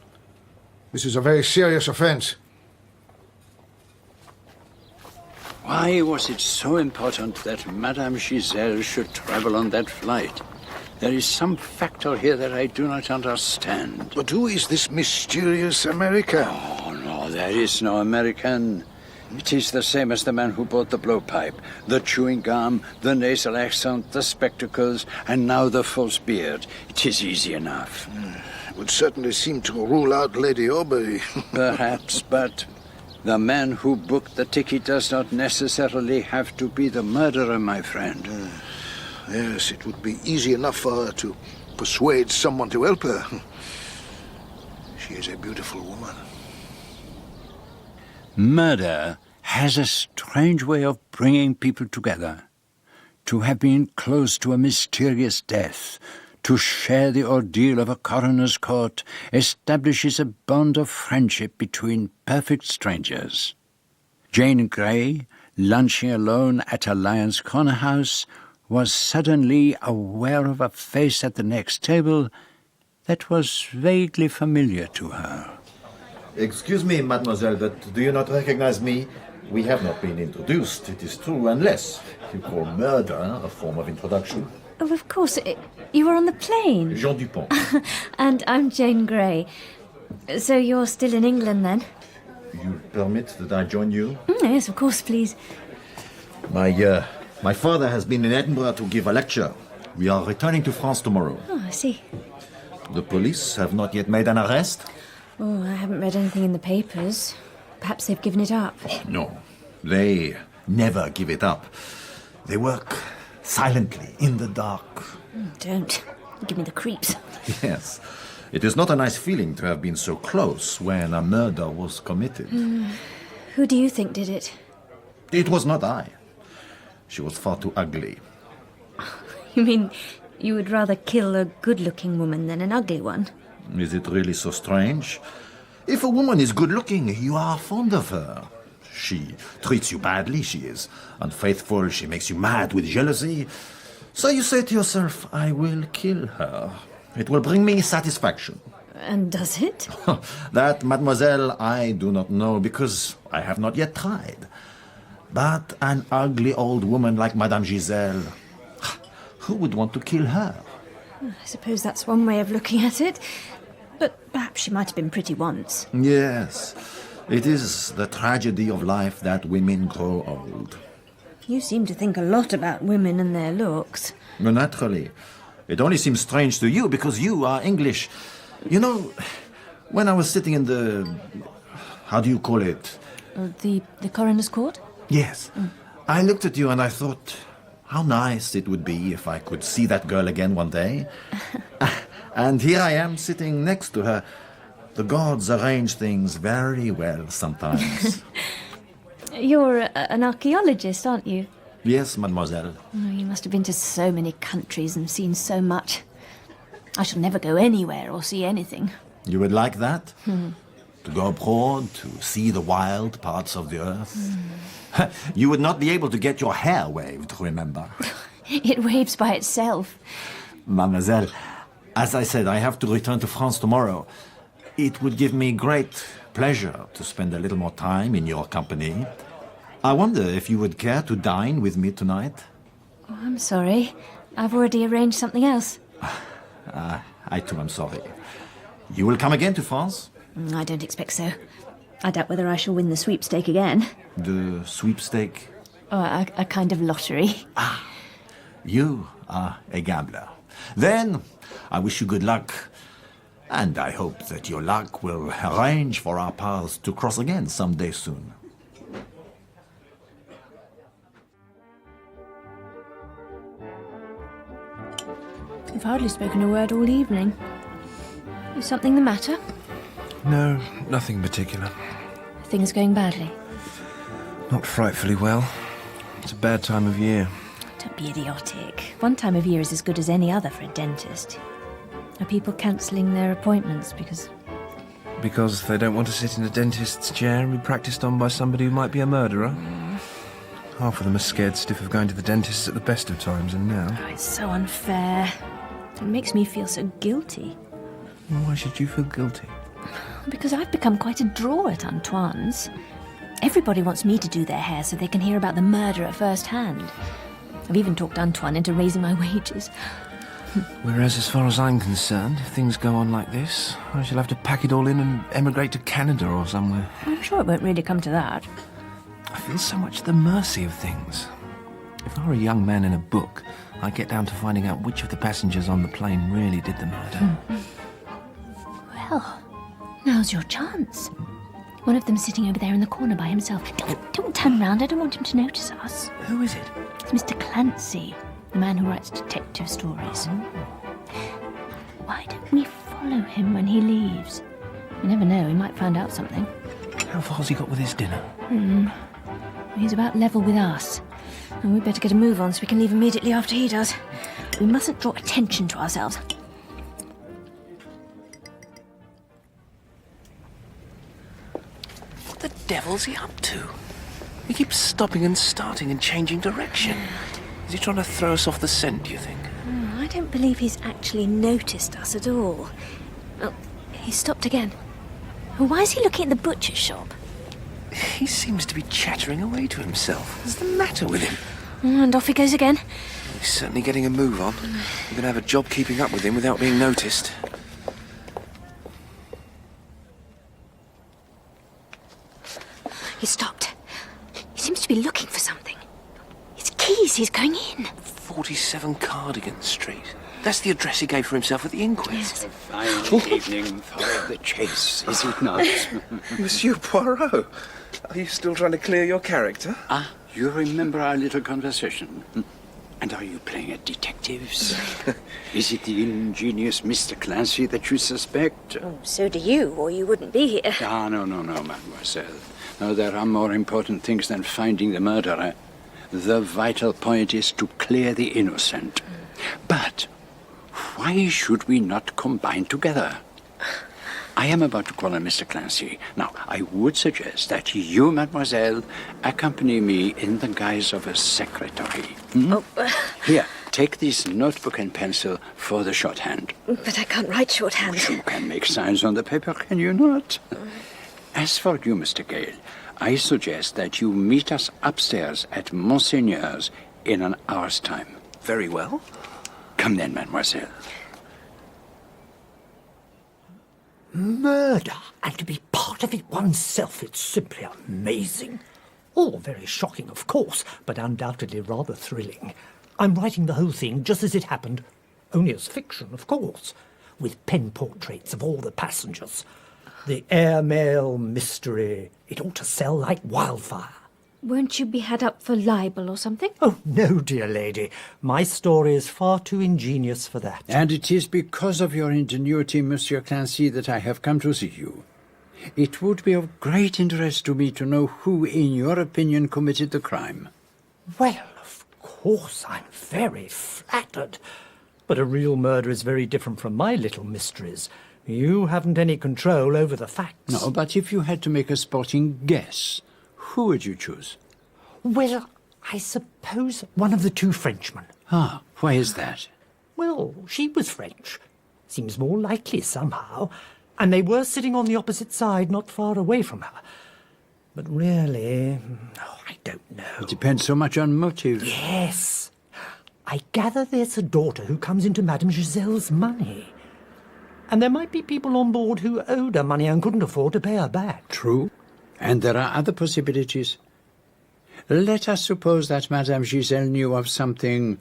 This is a very serious offense. Why was it so important that Madame Giselle should travel on that flight? There is some factor here that I do not understand. But who is this mysterious American? Oh, no, there is no American. It is the same as the man who bought the blowpipe, the chewing gum, the nasal accent, the spectacles, and now the false beard. It is easy enough. It would certainly seem to rule out Lady Aubrey. Perhaps, but the man who booked the ticket does not necessarily have to be the murderer, my friend. Yes, it would be easy enough for her to persuade someone to help her. She is a beautiful woman. Murder has a strange way of bringing people together. To have been close to a mysterious death, to share the ordeal of a coroner's court, establishes a bond of friendship between perfect strangers. Jane Grey, lunching alone at a Lyons Corner house, was suddenly aware of a face at the next table that was vaguely familiar to her. Excuse me, mademoiselle, but do you not recognize me? We have not been introduced, it is true, unless you call murder a form of introduction. Oh, of course. You were on the plane. Jean Dupont. And I'm Jane Grey. So you're still in England, then? You permit that I join you? Yes, of course, please. My father has been in Edinburgh to give a lecture. We are returning to France tomorrow. Oh, I see. The police have not yet made an arrest? Oh, I haven't read anything in the papers. Perhaps they've given it up. Oh, no. They never give it up. They work silently, in the dark. Don't. Give me the creeps. Yes. It is not a nice feeling to have been so close when a murder was committed. Who do you think did it? It was not I. She was far too ugly. You mean you would rather kill a good-looking woman than an ugly one? Is it really so strange? If a woman is good-looking, you are fond of her. She treats you badly, she is unfaithful, she makes you mad with jealousy. So you say to yourself, I will kill her. It will bring me satisfaction. And does it? That, mademoiselle, I do not know, because I have not yet tried. But an ugly old woman like Madame Giselle, who would want to kill her? I suppose that's one way of looking at it. But perhaps she might have been pretty once. Yes. It is the tragedy of life that women grow old. You seem to think a lot about women and their looks. Well, naturally. It only seems strange to you because you are English. You know, when I was sitting in the... how do you call it? The coroner's court? Yes. I looked at you and I thought, how nice it would be if I could see that girl again one day. And here I am sitting next to her. The gods arrange things very well sometimes. You're an archaeologist, aren't you? Yes, mademoiselle. Oh, you must have been to so many countries and seen so much. I shall never go anywhere or see anything. You would like that? To go abroad, to see the wild parts of the earth? You would not be able to get your hair waved, remember? It waves by itself. Mademoiselle, as I said, I have to return to France tomorrow. It would give me great pleasure to spend a little more time in your company. I wonder if you would care to dine with me tonight? Oh, I'm sorry. I've already arranged something else. I too am sorry. You will come again to France? I don't expect so. I doubt whether I shall win the sweepstake again. The sweepstake? Oh, a kind of lottery. You are a gambler. Then, I wish you good luck. And I hope that your luck will arrange for our paths to cross again someday soon. You've hardly spoken a word all evening. Is something the matter? No, nothing particular. Things going badly? Not frightfully well. It's a bad time of year. Don't be idiotic. One time of year is as good as any other for a dentist. Are people cancelling their appointments because... Because they don't want to sit in a dentist's chair and be practised on by somebody who might be a murderer? Half of them are scared stiff of going to the dentist at the best of times, and now... Oh, it's so unfair. It makes me feel so guilty. Why should you feel guilty? Because I've become quite a draw at Antoine's. Everybody wants me to do their hair so they can hear about the murder at first hand. I've even talked Antoine into raising my wages. Whereas, as far as I'm concerned, if things go on like this, I shall have to pack it all in and emigrate to Canada or somewhere. I'm sure it won't really come to that. I feel so much at the mercy of things. If I were a young man in a book, I'd get down to finding out which of the passengers on the plane really did the murder. Well, now's your chance. One of them sitting over there in the corner by himself. Don't turn round, I don't want him to notice us. Who is it? It's Mr. Clancy, the man who writes detective stories. Why don't we follow him when he leaves? You never know, he might find out something. How far's he got with his dinner? He's about level with us. And we'd better get a move on so we can leave immediately after he does. We mustn't draw attention to ourselves. What the devil's he up to? He keeps stopping and starting and changing direction. Is he trying to throw us off the scent, do you think? I don't believe he's actually noticed us at all. Oh, he stopped again. Well, why is he looking at the butcher's shop? He seems to be chattering away to himself. What's the matter with him? And off he goes again. He's certainly getting a move on. We're going to have a job keeping up with him without being noticed. He stopped. He seems to be looking for something. His keys, he's going in. 47 Cardigan Street. That's the address he gave for himself at the inquest. Yes. A fine evening for the chase, is it not? Monsieur Poirot, are you still trying to clear your character? Ah, you remember our little conversation? And are you playing at detectives? Is it the ingenious Mr. Clancy that you suspect? Oh, so do you, or you wouldn't be here. Ah, no, mademoiselle. No, there are more important things than finding the murderer. The vital point is to clear the innocent. But why should we not combine together? I am about to call on Mr. Clancy. Now, I would suggest that you, mademoiselle, accompany me in the guise of a secretary. Here, take this notebook and pencil for the shorthand. But I can't write shorthand. You can make signs on the paper, can you not? As for you, Mr. Gale, I suggest that you meet us upstairs at Monseigneur's in an hour's time. Very well. Come then, mademoiselle. Murder, and to be part of it oneself, it's simply amazing. All very shocking, of course, but undoubtedly rather thrilling. I'm writing the whole thing just as it happened, only as fiction, of course, with pen portraits of all the passengers. The airmail mystery, it ought to sell like wildfire. Won't you be had up for libel or something? Oh, no, dear lady. My story is far too ingenious for that. And it is because of your ingenuity, Monsieur Clancy, that I have come to see you. It would be of great interest to me to know who, in your opinion, committed the crime. Well, of course, I'm very flattered. But a real murder is very different from my little mysteries. You haven't any control over the facts. No, but if you had to make a sporting guess, who would you choose? Well, I suppose one of the two Frenchmen. Ah, why is that? Well, she was French. Seems more likely somehow. And they were sitting on the opposite side, not far away from her. But really, I don't know. It depends so much on motive. Yes. I gather there's a daughter who comes into Madame Giselle's money. And there might be people on board who owed her money and couldn't afford to pay her back. True. And there are other possibilities. Let us suppose that Madame Giselle knew of something,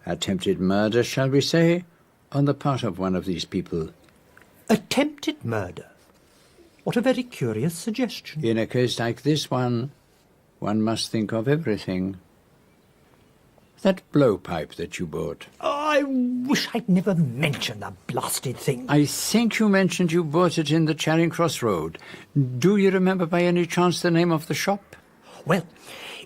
attempted murder, shall we say, on the part of one of these people. Attempted murder? What a very curious suggestion. In a case like this one must think of everything. That blowpipe that you bought. Oh, I wish I'd never mentioned the blasted thing. I think you mentioned you bought it in the Charing Cross Road. Do you remember by any chance the name of the shop? Well,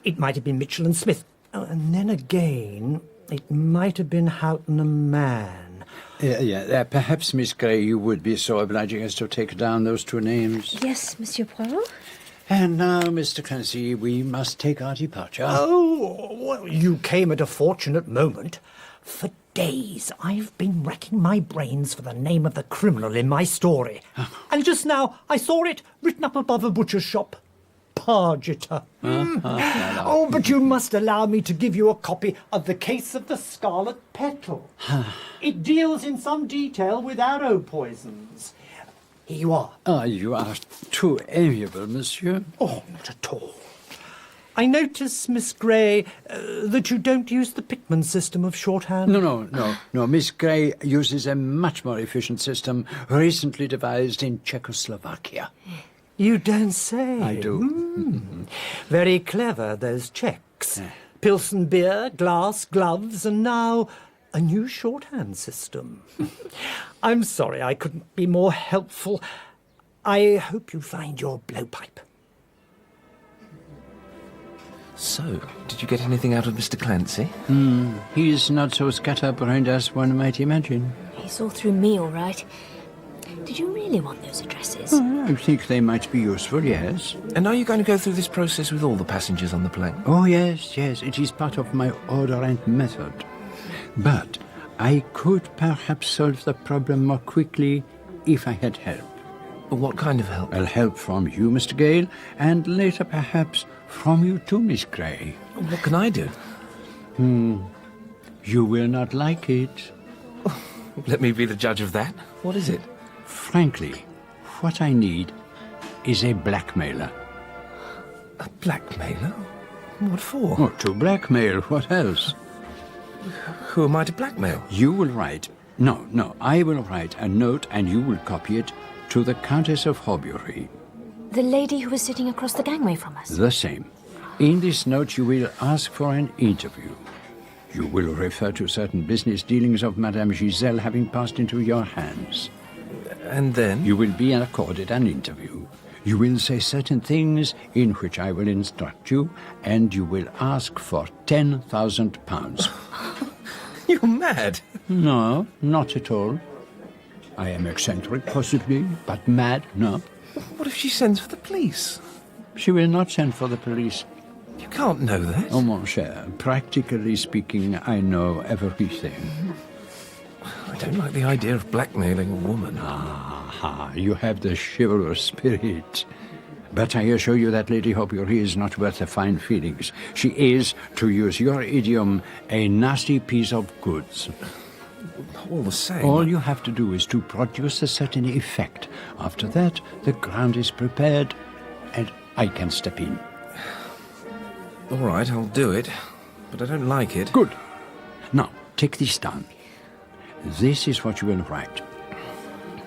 it might have been Mitchell and Smith. And then again, it might have been Houghton and Mann. Perhaps, Miss Grey, you would be so obliging as to take down those two names. Yes, Monsieur Poirot? And now, Mr. Clancy, we must take our departure. Oh, well, you came at a fortunate moment. For days, I've been racking my brains for the name of the criminal in my story. And just now, I saw it written up above a butcher's shop. Pargeter. Oh, but you must allow me to give you a copy of The Case of the Scarlet Petal. It deals in some detail with arrow poisons. Here you are. You are too amiable, monsieur. Oh, not at all. I notice, Miss Grey, that you don't use the Pickman system of shorthand. No. Miss Grey uses a much more efficient system recently devised in Czechoslovakia. You don't say. I do. Very clever, those Czechs. Pilsen beer, glass, gloves, and now a new shorthand system. I'm sorry I couldn't be more helpful. I hope you find your blowpipe. So, did you get anything out of Mr. Clancy? He's not so scatterbrained as one might imagine. He saw through me, all right. Did you really want those addresses? I think they might be useful, yes. And are you going to go through this process with all the passengers on the plane? Oh, yes. It is part of my order and method. But I could perhaps solve the problem more quickly if I had help. What kind of help? Well, help from you, Mr. Gale, and later perhaps from you too, Miss Grey. What can I do? You will not like it. Let me be the judge of that. What is it? Frankly, what I need is a blackmailer. A blackmailer? What for? Oh, to blackmail. What else? Who am I to blackmail? You will write... No, I will write a note and you will copy it to the Countess of Horbury. The lady who was sitting across the gangway from us? The same. In this note you will ask for an interview. You will refer to certain business dealings of Madame Giselle having passed into your hands. And then? You will be accorded an interview. You will say certain things in which I will instruct you, and you will ask for £10,000. You're mad. No, not at all. I am eccentric, possibly, but mad, no. What if she sends for the police? She will not send for the police. You can't know that. Oh, mon cher, practically speaking, I know everything. I don't like the idea of blackmailing a woman. You have the chivalrous spirit. But I assure you that Lady Horbury is not worth the fine feelings. She is, to use your idiom, a nasty piece of goods. All the same... All you have to do is to produce a certain effect. After that, the ground is prepared, and I can step in. All right, I'll do it, but I don't like it. Good. Now, take this down. This is what you will write.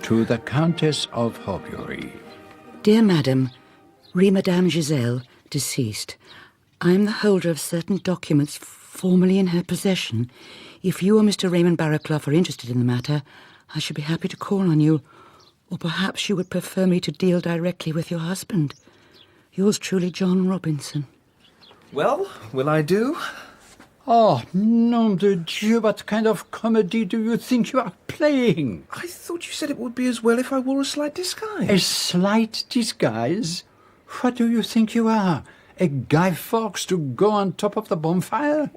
To the Countess of Horbury. Dear Madam, Madame Giselle, deceased. I am the holder of certain documents formerly in her possession. If you or Mr. Raymond Barraclough are interested in the matter, I should be happy to call on you. Or perhaps you would prefer me to deal directly with your husband. Yours truly, John Robinson. Well, will I do? Oh, nom de Dieu, what kind of comedy do you think you are playing? I thought you said it would be as well if I wore a slight disguise. A slight disguise? What do you think you are? A Guy Fawkes to go on top of the bonfire?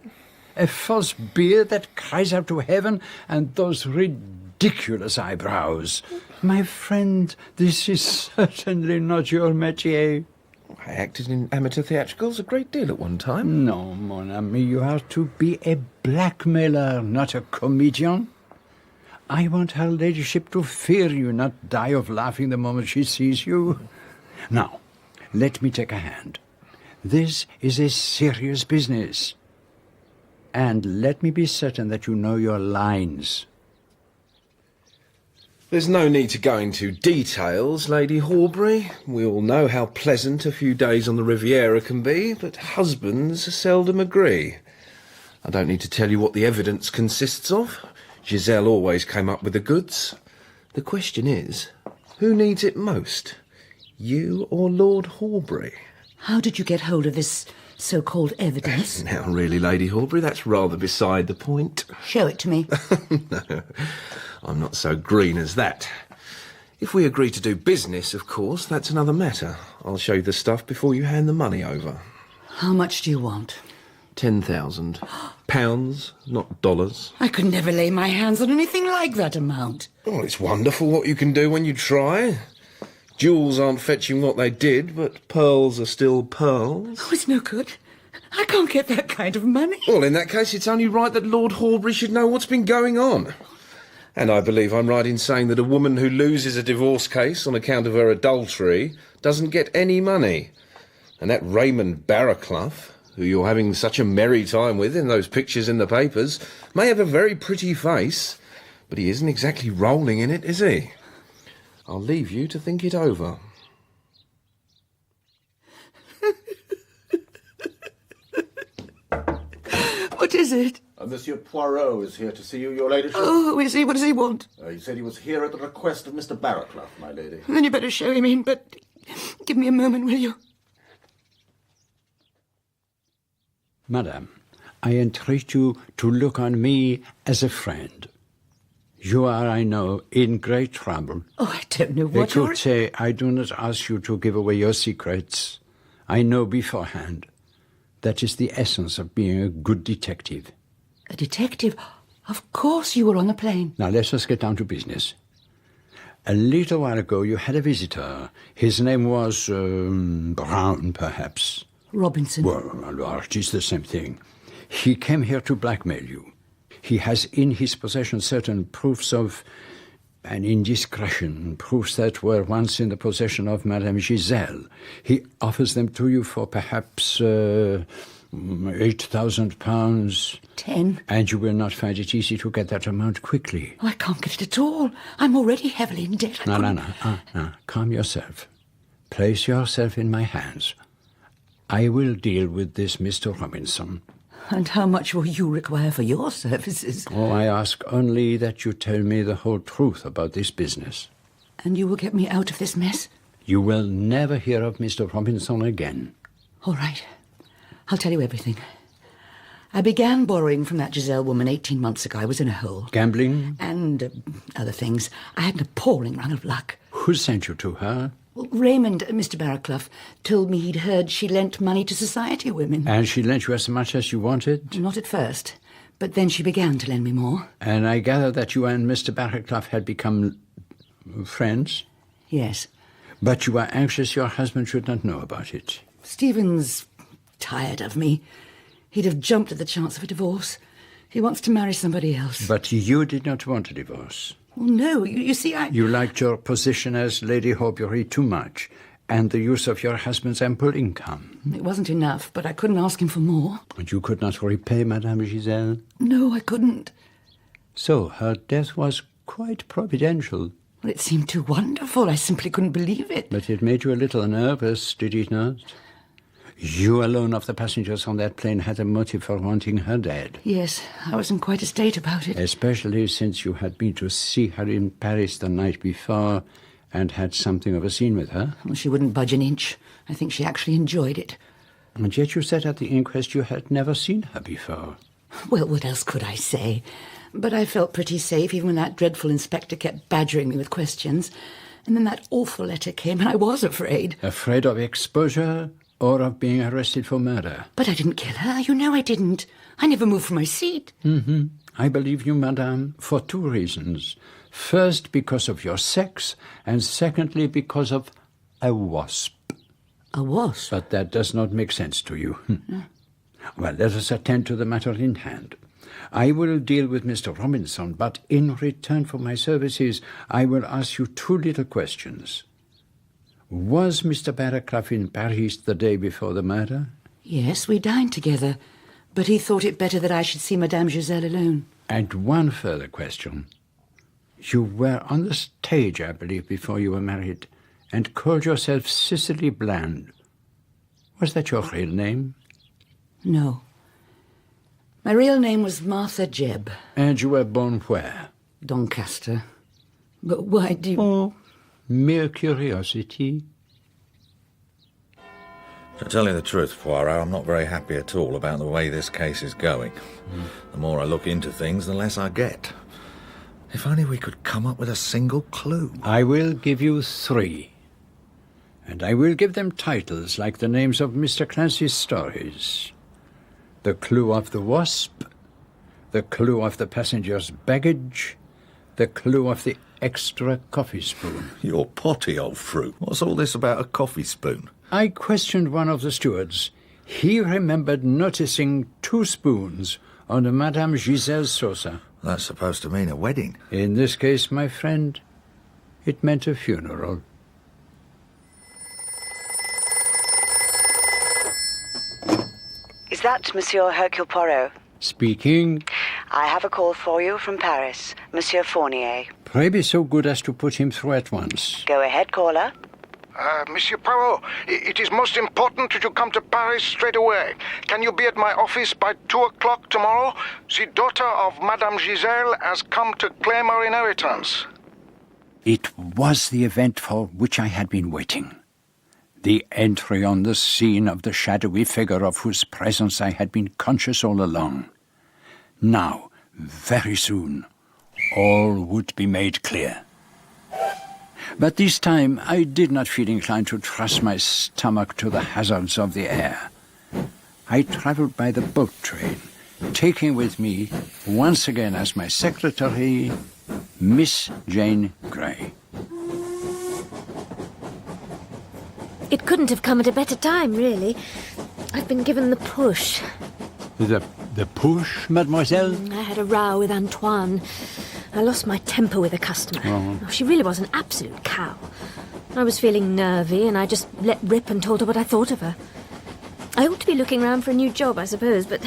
A false beard that cries out to heaven, and those ridiculous eyebrows. My friend, this is certainly not your métier. I acted in amateur theatricals a great deal at one time. No, mon ami, you are to be a blackmailer, not a comedian. I want her ladyship to fear you, not die of laughing the moment she sees you. Now, let me take a hand. This is a serious business. And let me be certain that you know your lines. There's no need to go into details, Lady Horbury. We all know how pleasant a few days on the Riviera can be, but husbands seldom agree. I don't need to tell you what the evidence consists of. Giselle always came up with the goods. The question is, who needs it most? You or Lord Horbury? How did you get hold of this so-called evidence? Now, really, Lady Horbury, that's rather beside the point. Show it to me. No, I'm not so green as that. If we agree to do business, of course, that's another matter. I'll show you the stuff before you hand the money over. How much do you want? 10,000 pounds, not dollars. I could never lay my hands on anything like that amount. Oh, it's wonderful what you can do when you try. Jewels aren't fetching what they did, but pearls are still pearls. Oh, it's no good. I can't get that kind of money. Well, in that case, it's only right that Lord Horbury should know what's been going on. And I believe I'm right in saying that a woman who loses a divorce case on account of her adultery doesn't get any money. And that Raymond Barraclough, who you're having such a merry time with in those pictures in the papers, may have a very pretty face, but he isn't exactly rolling in it, is he? I'll leave you to think it over. What is it? Monsieur Poirot is here to see you, your ladyship. Oh, is he? What does he want? He said he was here at the request of Mr. Barraclough, my lady. Then you better show him in, but give me a moment, will you? Madam, I entreat you to look on me as a friend. You are, I know, in great trouble. Oh, I don't know what you're... Écoutez, I do not ask you to give away your secrets. I know beforehand. That is the essence of being a good detective. A detective? Of course you were on the plane. Now let us get down to business. A little while ago you had a visitor. His name was Brown, perhaps. Robinson. Well, it is the same thing. He came here to blackmail you. He has in his possession certain proofs of an indiscretion, proofs that were once in the possession of Madame Giselle. He offers them to you for perhaps £8,000. 10. And you will not find it easy to get that amount quickly. Oh, I can't get it at all. I'm already heavily in debt. No. Calm yourself. Place yourself in my hands. I will deal with this Mr. Robinson. And how much will you require for your services? Oh, I ask only that you tell me the whole truth about this business. And you will get me out of this mess? You will never hear of Mr. Robinson again. All right. I'll tell you everything. I began borrowing from that Giselle woman 18 months ago. I was in a hole. Gambling? And other things. I had an appalling run of luck. Who sent you to her? Well, Raymond, Mr. Barraclough, told me he'd heard she lent money to society women. And she lent you as much as you wanted? Not at first, but then she began to lend me more. And I gather that you and Mr. Barraclough had become friends? Yes. But you were anxious your husband should not know about it. Stephen's tired of me. He'd have jumped at the chance of a divorce. He wants to marry somebody else. But you did not want a divorce. Well, no, you see, You liked your position as Lady Horbury too much, and the use of your husband's ample income. It wasn't enough, but I couldn't ask him for more. And you could not repay Madame Giselle? No, I couldn't. So her death was quite providential. Well, it seemed too wonderful. I simply couldn't believe it. But it made you a little nervous, did it not? You alone of the passengers on that plane had a motive for wanting her dead. Yes, I was in quite a state about it. Especially since you had been to see her in Paris the night before and had something of a scene with her. Well, she wouldn't budge an inch. I think she actually enjoyed it. And yet you said at the inquest you had never seen her before. Well, what else could I say? But I felt pretty safe even when that dreadful inspector kept badgering me with questions. And then that awful letter came and I was afraid. Afraid of exposure? Or of being arrested for murder. But I didn't kill her. You know I didn't. I never moved from my seat. I believe you, madame, for two reasons. First, because of your sex, and secondly, because of a wasp. A wasp? But that does not make sense to you. Well, let us attend to the matter in hand. I will deal with Mr. Robinson, but in return for my services, I will ask you two little questions. Was Mr. Barraclough in Paris the day before the murder? Yes, we dined together, but he thought it better that I should see Madame Giselle alone. And one further question. You were on the stage, I believe, before you were married, and called yourself Cicely Bland. Was that your real name? No. My real name was Martha Jebb. And you were born where? Doncaster. But why do you... Oh, mere curiosity. To tell you the truth, Poirot, I'm not very happy at all about the way this case is going. The more I look into things, the less I get. If only we could come up with a single clue. I will give you 3. And I will give them titles like the names of Mr. Clancy's stories. The clue of the wasp, the clue of the passenger's baggage, the clue of the extra coffee spoon. You're potty, old fruit. What's all this about a coffee spoon? I questioned one of the stewards. He remembered noticing 2 spoons on Madame Giselle's saucer. That's supposed to mean a wedding. In this case, my friend, it meant a funeral. Is that Monsieur Hercule Poirot? Speaking. I have a call for you from Paris, Monsieur Fournier. Pray be so good as to put him through at once. Go ahead, caller. Monsieur Poirot, it is most important that you come to Paris straight away. Can you be at my office by 2 o'clock tomorrow? The daughter of Madame Giselle has come to claim her inheritance. It was the event for which I had been waiting. The entry on the scene of the shadowy figure of whose presence I had been conscious all along. Now, very soon, all would be made clear. But this time I did not feel inclined to trust my stomach to the hazards of the air. I travelled by the boat train, taking with me, once again as my secretary, Miss Jane Grey. It couldn't have come at a better time, really. I've been given the push. The push, mademoiselle? I had a row with Antoine. I lost my temper with a customer. Oh. She really was an absolute cow. I was feeling nervy, and I just let rip and told her what I thought of her. I ought to be looking round for a new job, I suppose, but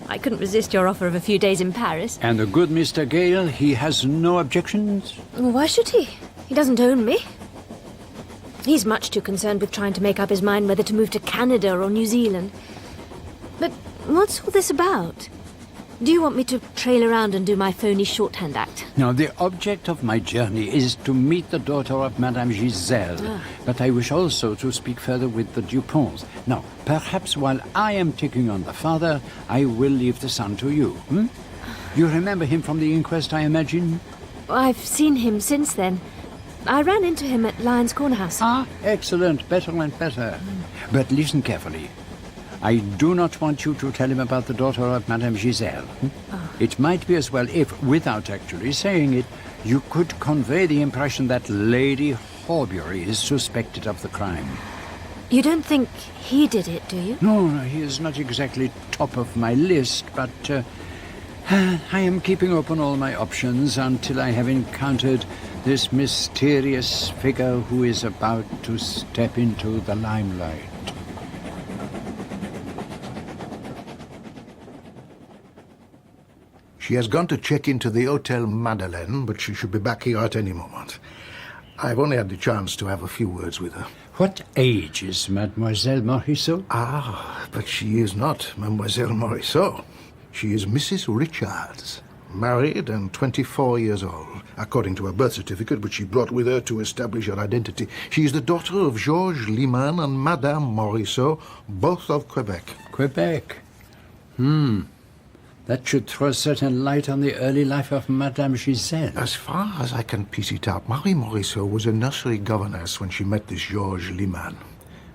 I couldn't resist your offer of a few days in Paris. And the good Mr. Gale, he has no objections? Well, why should he? He doesn't own me. He's much too concerned with trying to make up his mind whether to move to Canada or New Zealand. But what's all this about? Do you want me to trail around and do my phony shorthand act? Now, the object of my journey is to meet the daughter of Madame Giselle. But I wish also to speak further with the Duponts. Now, perhaps while I am taking on the father, I will leave the son to you. You remember him from the inquest, I imagine? I've seen him since then. I ran into him at Lyon's Corner House. Ah, excellent. Better and better. But listen carefully. I do not want you to tell him about the daughter of Madame Giselle. It might be as well if, without actually saying it, you could convey the impression that Lady Horbury is suspected of the crime. You don't think he did it, do you? No, he is not exactly top of my list, but I am keeping open all my options until I have encountered this mysterious figure who is about to step into the limelight. She has gone to check into the Hotel Madeleine, but she should be back here at any moment. I've only had the chance to have a few words with her. What age is Mademoiselle Morisot? Ah, but she is not Mademoiselle Morisot. She is Mrs. Richards, married and 24 years old, according to her birth certificate, which she brought with her to establish her identity. She is the daughter of Georges Liman and Madame Morisot, both of Quebec. Quebec? That should throw a certain light on the early life of Madame Giselle. As far as I can piece it out, Marie Morisot was a nursery governess when she met this Georges Liman.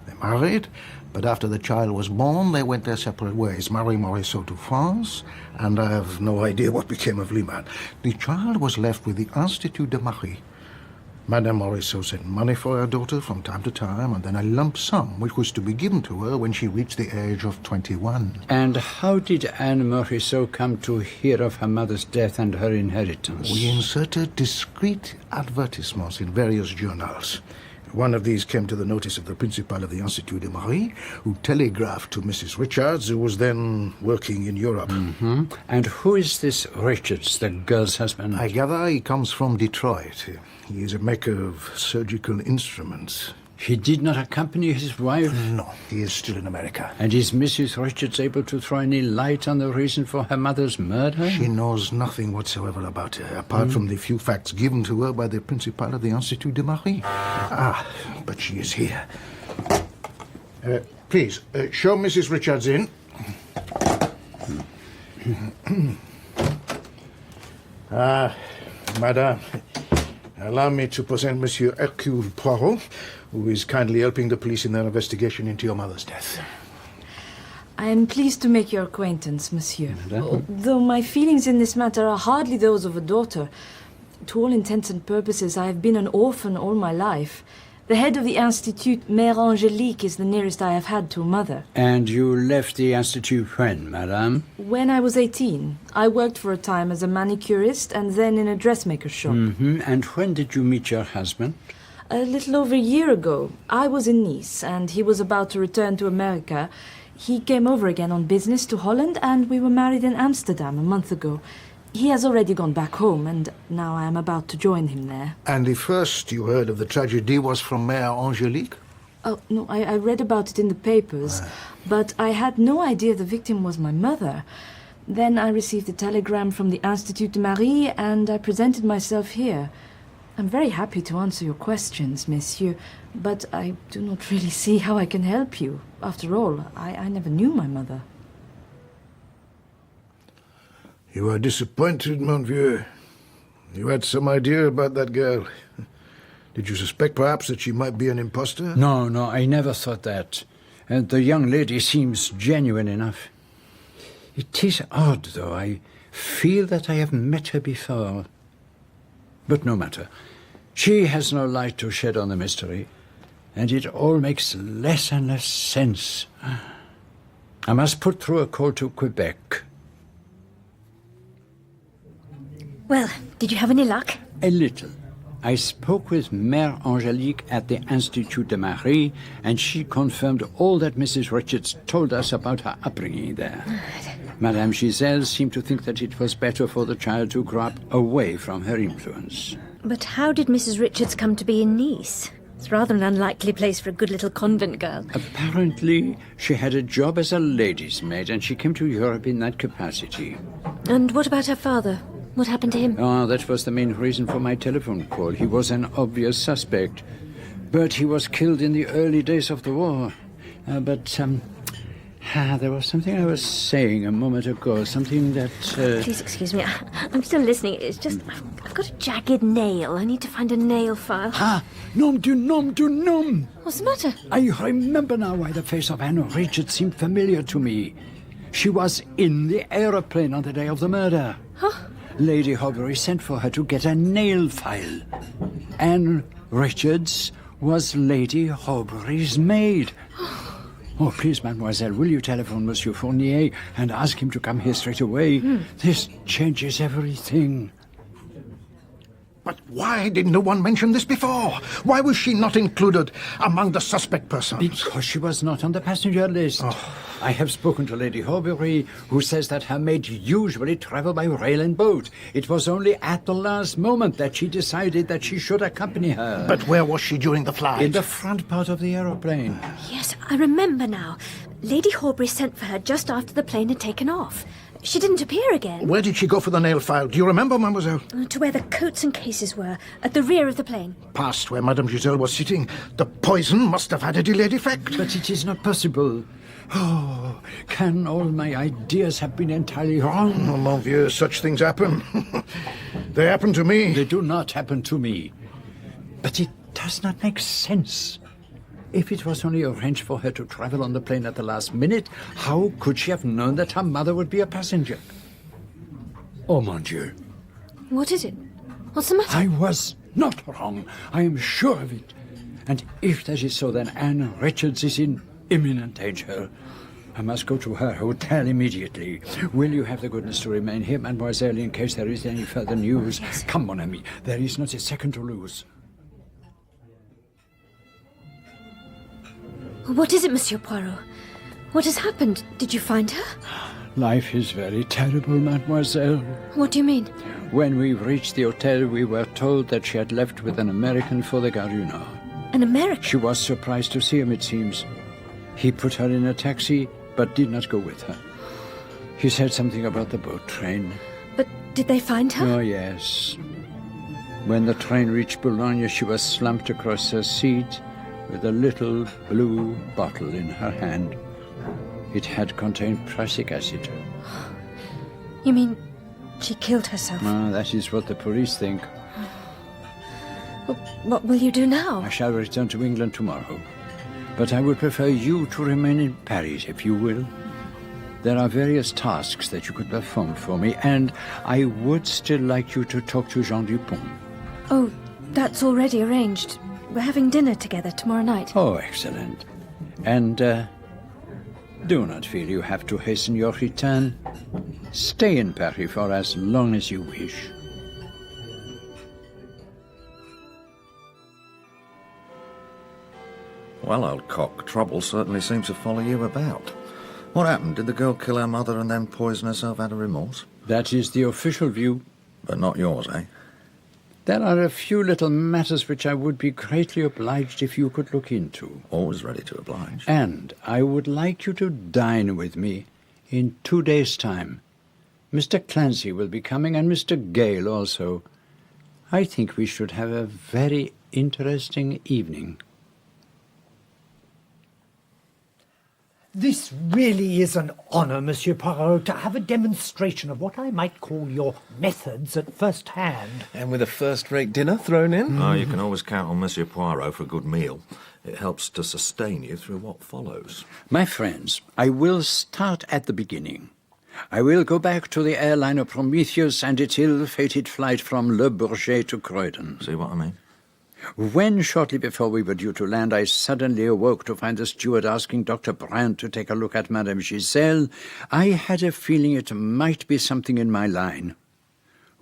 They married, but after the child was born, they went their separate ways. Marie Morisot to France, and I have no idea what became of Liman. The child was left with the Institut de Marie. Madame Morisot sent money for her daughter from time to time, and then a lump sum, which was to be given to her when she reached the age of 21. And how did Anne Morisot come to hear of her mother's death and her inheritance? We inserted discreet advertisements in various journals. One of these came to the notice of the principal of the Institut de Marie, who telegraphed to Mrs. Richards, who was then working in Europe. And who is this Richards, the girl's husband? I gather he comes from Detroit. He is a maker of surgical instruments. He did not accompany his wife? No, he is still in America. And is Mrs. Richards able to throw any light on the reason for her mother's murder? She knows nothing whatsoever about her, apart from the few facts given to her by the principal of the Institut de Marie. But she is here. Please, show Mrs. Richards in. Madame, allow me to present Monsieur Hercule Poirot, who is kindly helping the police in their investigation into your mother's death. I am pleased to make your acquaintance, monsieur. Though my feelings in this matter are hardly those of a daughter. To all intents and purposes, I have been an orphan all my life. The head of the Institut, Mère Angélique, is the nearest I have had to a mother. And you left the Institute when, madame? When I was 18, I worked for a time as a manicurist and then in a dressmaker's shop. And when did you meet your husband? A little over a year ago. I was in Nice, and he was about to return to America. He came over again on business to Holland, and we were married in Amsterdam a month ago. He has already gone back home, and now I am about to join him there. And the first you heard of the tragedy was from Mère Angélique? Oh, no, I read about it in the papers, but I had no idea the victim was my mother. Then I received a telegram from the Institut de Marie, and I presented myself here. I'm very happy to answer your questions, messieurs, but I do not really see how I can help you. After all, I never knew my mother. You are disappointed, mon vieux. You had some idea about that girl. Did you suspect, perhaps, that she might be an impostor? No, I never thought that. And the young lady seems genuine enough. It is odd, though. I feel that I have met her before. But no matter. She has no light to shed on the mystery, and it all makes less and less sense. I must put through a call to Quebec. Well, did you have any luck? A little. I spoke with Mère Angélique at the Institut de Marie, and she confirmed all that Mrs. Richards told us about her upbringing there. Madame Giselle seemed to think that it was better for the child to grow up away from her influence. But how did Mrs. Richards come to be in Nice? It's rather an unlikely place for a good little convent girl. Apparently, she had a job as a lady's maid, and she came to Europe in that capacity. And what about her father? What happened to him? That was the main reason for my telephone call. He was an obvious suspect. But he was killed in the early days of the war. There was something I was saying a moment ago, something that... Please excuse me, I'm still listening. It's just, I've got a jagged nail. I need to find a nail file. Nom du nom! What's the matter? I remember now why the face of Anne Richards seemed familiar to me. She was in the aeroplane on the day of the murder. Huh? Lady Horbury sent for her to get a nail file. Anne Richards was Lady Horbury's maid. Oh, please, mademoiselle, will you telephone Monsieur Fournier and ask him to come here straight away? This changes everything. But why did no one mention this before? Why was she not included among the suspect persons? Because she was not on the passenger list. I have spoken to Lady Horbury, who says that her maid usually travel by rail and boat. It was only at the last moment that she decided that she should accompany her. But where was she during the flight? In the front part of the aeroplane. Yes, I remember now. Lady Horbury sent for her just after the plane had taken off. She didn't appear again. Where did she go for the nail file? Do you remember, mademoiselle? To where the coats and cases were, at the rear of the plane. Past where Madame Giselle was sitting. The poison must have had a delayed effect. But it is not possible. Oh, can all my ideas have been entirely wrong? Oh, mon vieux, such things happen. They happen to me. They do not happen to me. But it does not make sense. If it was only arranged for her to travel on the plane at the last minute, how could she have known that her mother would be a passenger? Oh, mon Dieu. What is it? What's the matter? I was not wrong. I am sure of it. And if that is so, then Anne Richards is in imminent danger. I must go to her hotel immediately. Will you have the goodness to remain here, mademoiselle, in case there is any further news? Yes. Come, mon ami. There is not a second to lose. What is it, Monsieur Poirot? What has happened? Did you find her? Life is very terrible, mademoiselle. What do you mean? When we reached the hotel, we were told that she had left with an American for the Gare du Nord. An American? She was surprised to see him, it seems. He put her in a taxi, but did not go with her. He said something about the boat train. But did they find her? Oh, yes. When the train reached Boulogne, she was slumped across her seat with a little blue bottle in her hand. It had contained prussic acid. You mean she killed herself? Ah, that is what the police think. Well, what will you do now? I shall return to England tomorrow. But I would prefer you to remain in Paris, if you will. There are various tasks that you could perform for me, and I would still like you to talk to Jean Dupont. Oh, that's already arranged. We're having dinner together tomorrow night. Oh, excellent. And, do not feel you have to hasten your return. Stay in Paris for as long as you wish. Well, old cock, trouble certainly seems to follow you about. What happened? Did the girl kill her mother and then poison herself out of remorse? That is the official view. But not yours, eh? There are a few little matters which I would be greatly obliged if you could look into. Always ready to oblige. And I would like you to dine with me in 2 days' time. Mr. Clancy will be coming, and Mr. Gale also. I think we should have a very interesting evening. This really is an honour, Monsieur Poirot, to have a demonstration of what I might call your methods at first hand. And with a first-rate dinner thrown in? Oh, you can always count on Monsieur Poirot for a good meal. It helps to sustain you through what follows. My friends, I will start at the beginning. I will go back to the airliner Prometheus and its ill-fated flight from Le Bourget to Croydon. See what I mean? When, shortly before we were due to land, I suddenly awoke to find the steward asking Dr. Brandt to take a look at Madame Giselle, I had a feeling it might be something in my line.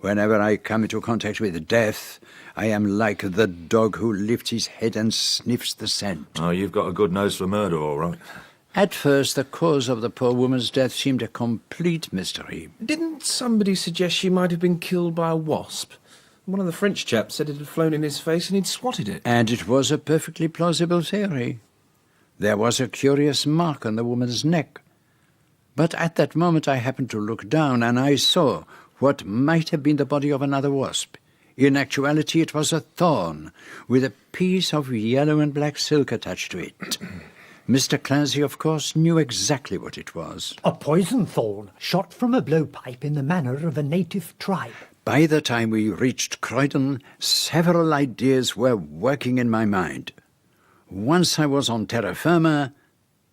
Whenever I come into contact with death, I am like the dog who lifts his head and sniffs the scent. Oh, you've got a good nose for murder, all right. At first, the cause of the poor woman's death seemed a complete mystery. Didn't somebody suggest she might have been killed by a wasp? One of the French chaps said it had flown in his face and he'd swatted it. And it was a perfectly plausible theory. There was a curious mark on the woman's neck. But at that moment I happened to look down, and I saw what might have been the body of another wasp. In actuality, it was a thorn, with a piece of yellow and black silk attached to it. Mr. Clancy, of course, knew exactly what it was. A poison thorn, shot from a blowpipe in the manner of a native tribe. By the time we reached Croydon, several ideas were working in my mind. Once I was on terra firma,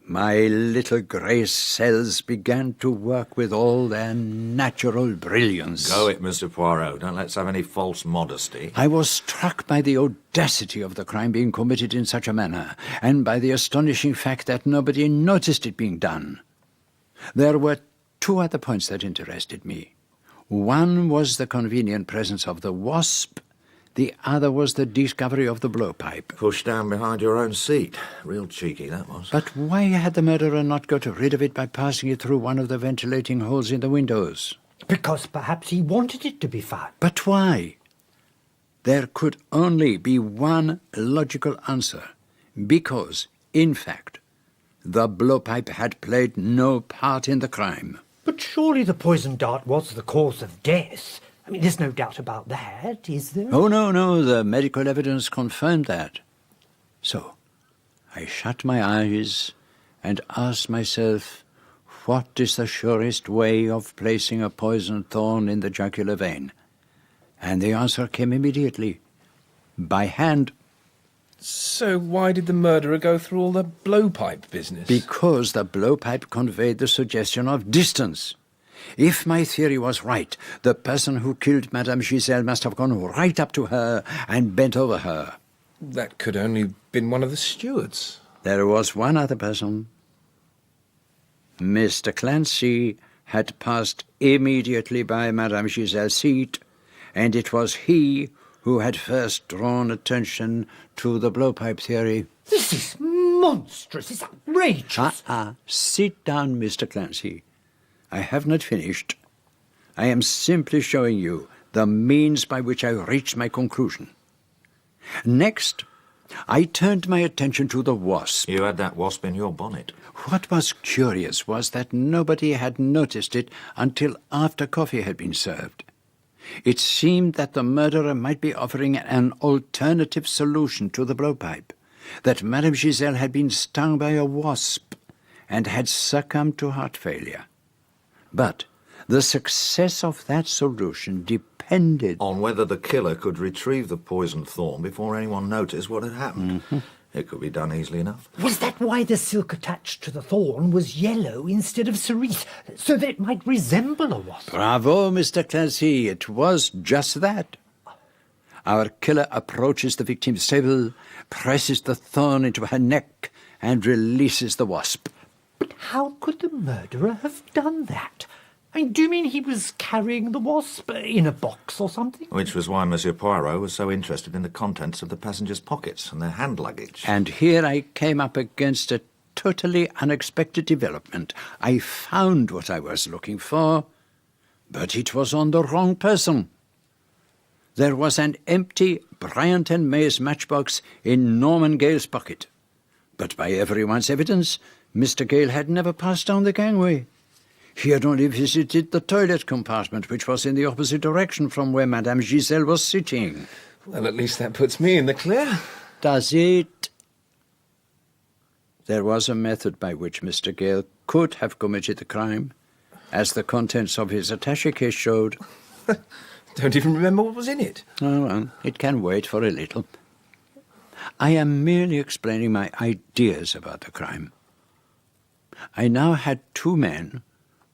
my little grey cells began to work with all their natural brilliance. Go it, Mr. Poirot. Don't let's have any false modesty. I was struck by the audacity of the crime being committed in such a manner, and by the astonishing fact that nobody noticed it being done. There were two other points that interested me. One was the convenient presence of the wasp. The other was the discovery of the blowpipe. Pushed down behind your own seat. Real cheeky, that was. But why had the murderer not got rid of it by passing it through one of the ventilating holes in the windows? Because perhaps he wanted it to be found. But why? There could only be one logical answer. Because, in fact, the blowpipe had played no part in the crime. But surely the poison dart was the cause of death. I mean, there's no doubt about that, is there? Oh, no, the medical evidence confirmed that. So, I shut my eyes and asked myself, what is the surest way of placing a poisoned thorn in the jugular vein? And the answer came immediately. By hand. So why did the murderer go through all the blowpipe business? Because the blowpipe conveyed the suggestion of distance. If my theory was right, the person who killed Madame Giselle must have gone right up to her and bent over her. That could only have been one of the stewards. There was one other person. Mr. Clancy had passed immediately by Madame Giselle's seat, and it was he who had first drawn attention to the blowpipe theory. This is monstrous. It's outrageous. Sit down, Mr. Clancy. I have not finished. I am simply showing you the means by which I reached my conclusion. Next, I turned my attention to the wasp. You had that wasp in your bonnet. What was curious was that nobody had noticed it until after coffee had been served. It seemed that the murderer might be offering an alternative solution to the blowpipe, that Madame Giselle had been stung by a wasp and had succumbed to heart failure. But the success of that solution depended on whether the killer could retrieve the poisoned thorn before anyone noticed what had happened. Mm-hmm. It could be done easily enough. Was that why the silk attached to the thorn was yellow instead of cerise, so that it might resemble a wasp? Bravo, Mr. Clancy. It was just that. Our killer approaches the victim's table, presses the thorn into her neck, and releases the wasp. But how could the murderer have done that? I mean, do you mean he was carrying the wasp in a box or something? Which was why Monsieur Poirot was so interested in the contents of the passengers' pockets and their hand luggage. And here I came up against a totally unexpected development. I found what I was looking for, but it was on the wrong person. There was an empty Bryant and May's matchbox in Norman Gale's pocket. But by everyone's evidence, Mr. Gale had never passed down the gangway. He had only visited the toilet compartment, which was in the opposite direction from where Madame Giselle was sitting. Well, at least that puts me in the clear. Does it? There was a method by which Mr. Gale could have committed the crime, as the contents of his attaché case showed. Don't even remember what was in it. Oh, well, it can wait for a little. I am merely explaining my ideas about the crime. I now had two men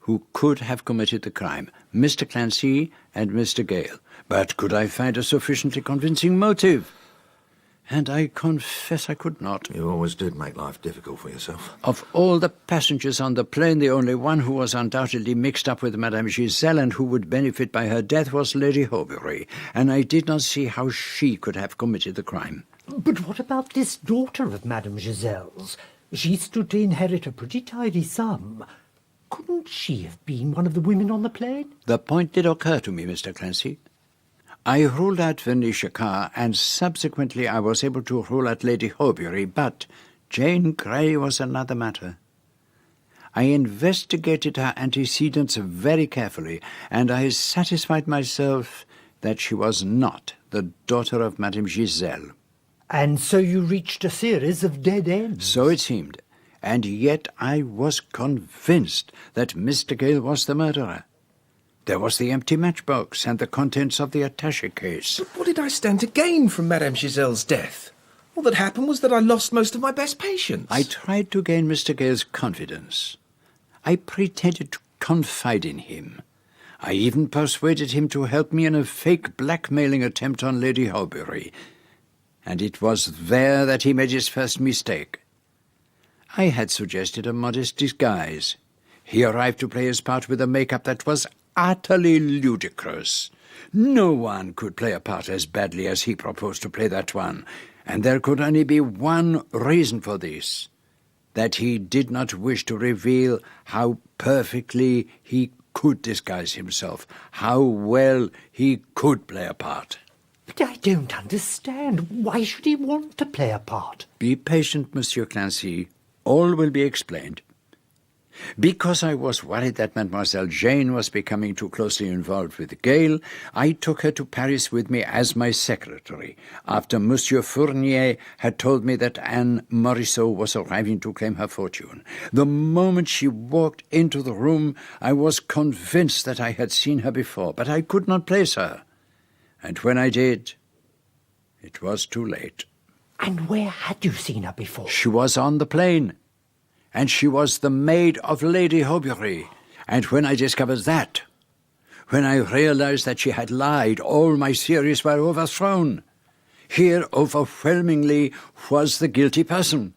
who could have committed the crime, Mr. Clancy and Mr. Gale. But could I find a sufficiently convincing motive? And I confess I could not. You always did make life difficult for yourself. Of all the passengers on the plane, the only one who was undoubtedly mixed up with Madame Giselle and who would benefit by her death was Lady Horbury, and I did not see how she could have committed the crime. But what about this daughter of Madame Giselle's? She stood to inherit a pretty tidy sum. Couldn't she have been one of the women on the plane? The point did occur to me, Mr. Clancy. I ruled out Venetia Carr, and subsequently I was able to rule out Lady Horbury, but Jane Grey was another matter. I investigated her antecedents very carefully, and I satisfied myself that she was not the daughter of Madame Giselle. And so you reached a series of dead ends? So it seemed. And yet I was convinced that Mr. Gale was the murderer. There was the empty matchbox and the contents of the attaché case. But what did I stand to gain from Madame Giselle's death? All that happened was that I lost most of my best patients. I tried to gain Mr. Gale's confidence. I pretended to confide in him. I even persuaded him to help me in a fake blackmailing attempt on Lady Horbury. And it was there that he made his first mistake. I had suggested a modest disguise. He arrived to play his part with a makeup that was utterly ludicrous. No one could play a part as badly as he proposed to play that one, and there could only be one reason for this, that he did not wish to reveal how perfectly he could disguise himself, how well he could play a part. But I don't understand. Why should he want to play a part? Be patient, Monsieur Clancy. All will be explained. Because I was worried that Mademoiselle Jane was becoming too closely involved with Gale, I took her to Paris with me as my secretary, after Monsieur Fournier had told me that Anne Morisot was arriving to claim her fortune. The moment she walked into the room, I was convinced that I had seen her before, but I could not place her. And when I did, it was too late. And where had you seen her before? She was on the plane, and she was the maid of Lady Horbury. And when I discovered that, when I realized that she had lied, all my theories were overthrown. Here, overwhelmingly, was the guilty person.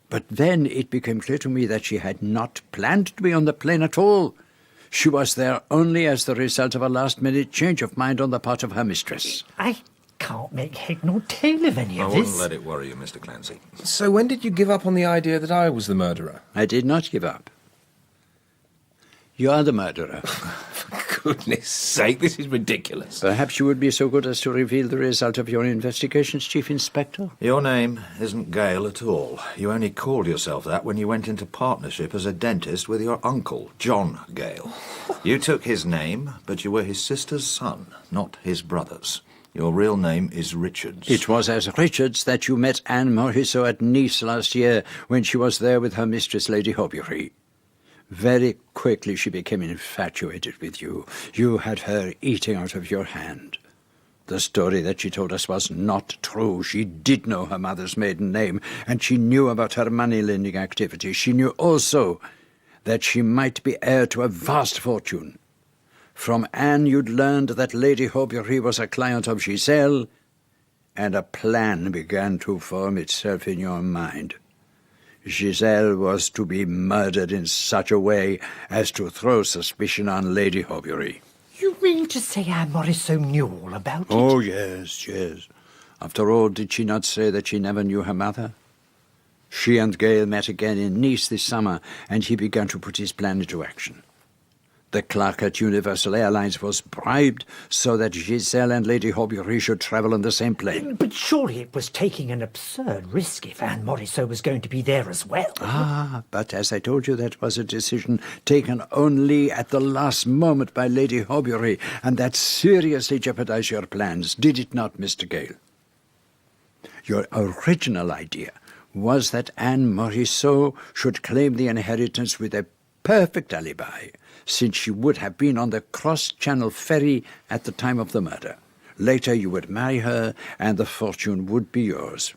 But then it became clear to me that she had not planned to be on the plane at all. She was there only as the result of a last-minute change of mind on the part of her mistress. I can't make head nor tail of any of I this. wouldn't let it worry you, Mr. Clancy. So when did you give up on the idea that I was the murderer? I did not give up. You are the murderer. For Goodness sake, this is ridiculous. Perhaps you would be so good as to reveal the result of your investigations, Chief Inspector? Your name isn't Gale at all. You only called yourself that when you went into partnership as a dentist with your uncle, John Gale. You took his name, but you were his sister's son, not his brother's. Your real name is Richards. It was as Richards that you met Anne Morisot at Nice last year when she was there with her mistress, Lady Hobury. Very quickly she became infatuated with you. You had her eating out of your hand. The story that she told us was not true. She did know her mother's maiden name, and she knew about her money-lending activities. She knew also that she might be heir to a vast fortune. From Anne you'd learned that Lady Hobury was a client of Giselle, and a plan began to form itself in your mind. Giselle was to be murdered in such a way as to throw suspicion on Lady Hobury. You mean to say Anne Morisot knew all about it? Oh, yes, yes. After all, did she not say that she never knew her mother? She and Gale met again in Nice this summer, and he began to put his plan into action. The clerk at Universal Airlines was bribed so that Giselle and Lady Hobury should travel on the same plane. But surely it was taking an absurd risk if Anne Morisot was going to be there as well. Ah, but as I told you, that was a decision taken only at the last moment by Lady Hobury, and that seriously jeopardized your plans, did it not, Mr. Gale? Your original idea was that Anne Morisot should claim the inheritance with a perfect alibi, since she would have been on the cross-channel ferry at the time of the murder. Later you would marry her, and the fortune would be yours.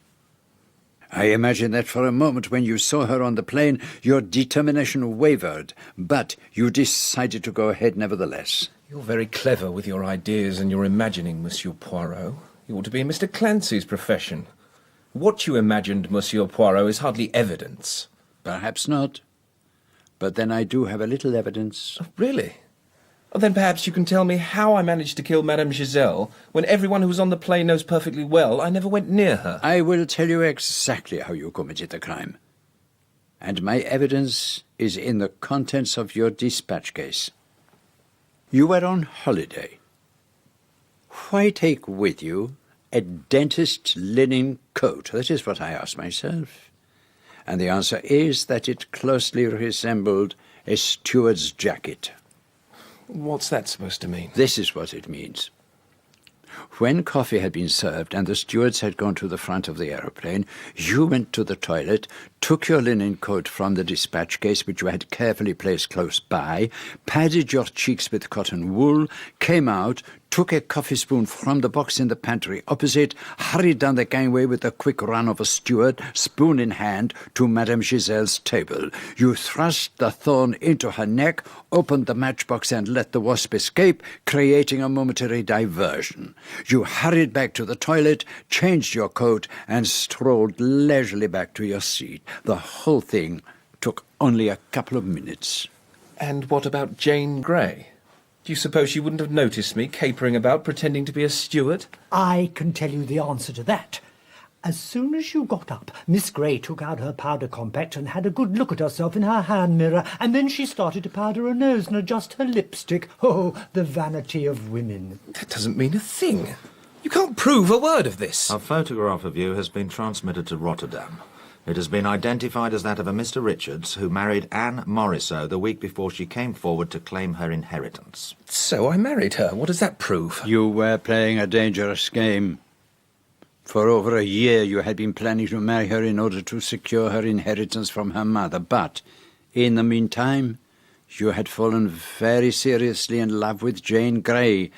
I imagine that for a moment when you saw her on the plane, your determination wavered, but you decided to go ahead nevertheless. You're very clever with your ideas and your imagining, Monsieur Poirot. You ought to be in Mr. Clancy's profession. What you imagined, Monsieur Poirot, is hardly evidence. Perhaps not. But then I do have a little evidence. Oh, really? Well, then perhaps you can tell me how I managed to kill Madame Giselle when everyone who was on the plane knows perfectly well I never went near her. I will tell you exactly how you committed the crime. And my evidence is in the contents of your dispatch case. You were on holiday. Why take with you a dentist's linen coat? That is what I asked myself. And the answer is that it closely resembled a steward's jacket. What's that supposed to mean? This is what it means. When coffee had been served and the stewards had gone to the front of the aeroplane, you went to the toilet, took your linen coat from the dispatch case, which you had carefully placed close by, padded your cheeks with cotton wool, came out, took a coffee spoon from the box in the pantry opposite, hurried down the gangway with the quick run of a steward, spoon in hand, to Madame Giselle's table. You thrust the thorn into her neck, opened the matchbox and let the wasp escape, creating a momentary diversion. You hurried back to the toilet, changed your coat, and strolled leisurely back to your seat. The whole thing took only a couple of minutes. And what about Jane Grey? Do you suppose she wouldn't have noticed me capering about, pretending to be a steward? I can tell you the answer to that. As soon as you got up, Miss Grey took out her powder compact and had a good look at herself in her hand mirror, and then she started to powder her nose and adjust her lipstick. Oh, the vanity of women. That doesn't mean a thing. You can't prove a word of this. A photograph of you has been transmitted to Rotterdam. It has been identified as that of a Mr. Richards, who married Anne Morisot the week before she came forward to claim her inheritance. So I married her. What does that prove? You were playing a dangerous game. For over a year you had been planning to marry her in order to secure her inheritance from her mother. But, in the meantime, you had fallen very seriously in love with Jane Grey,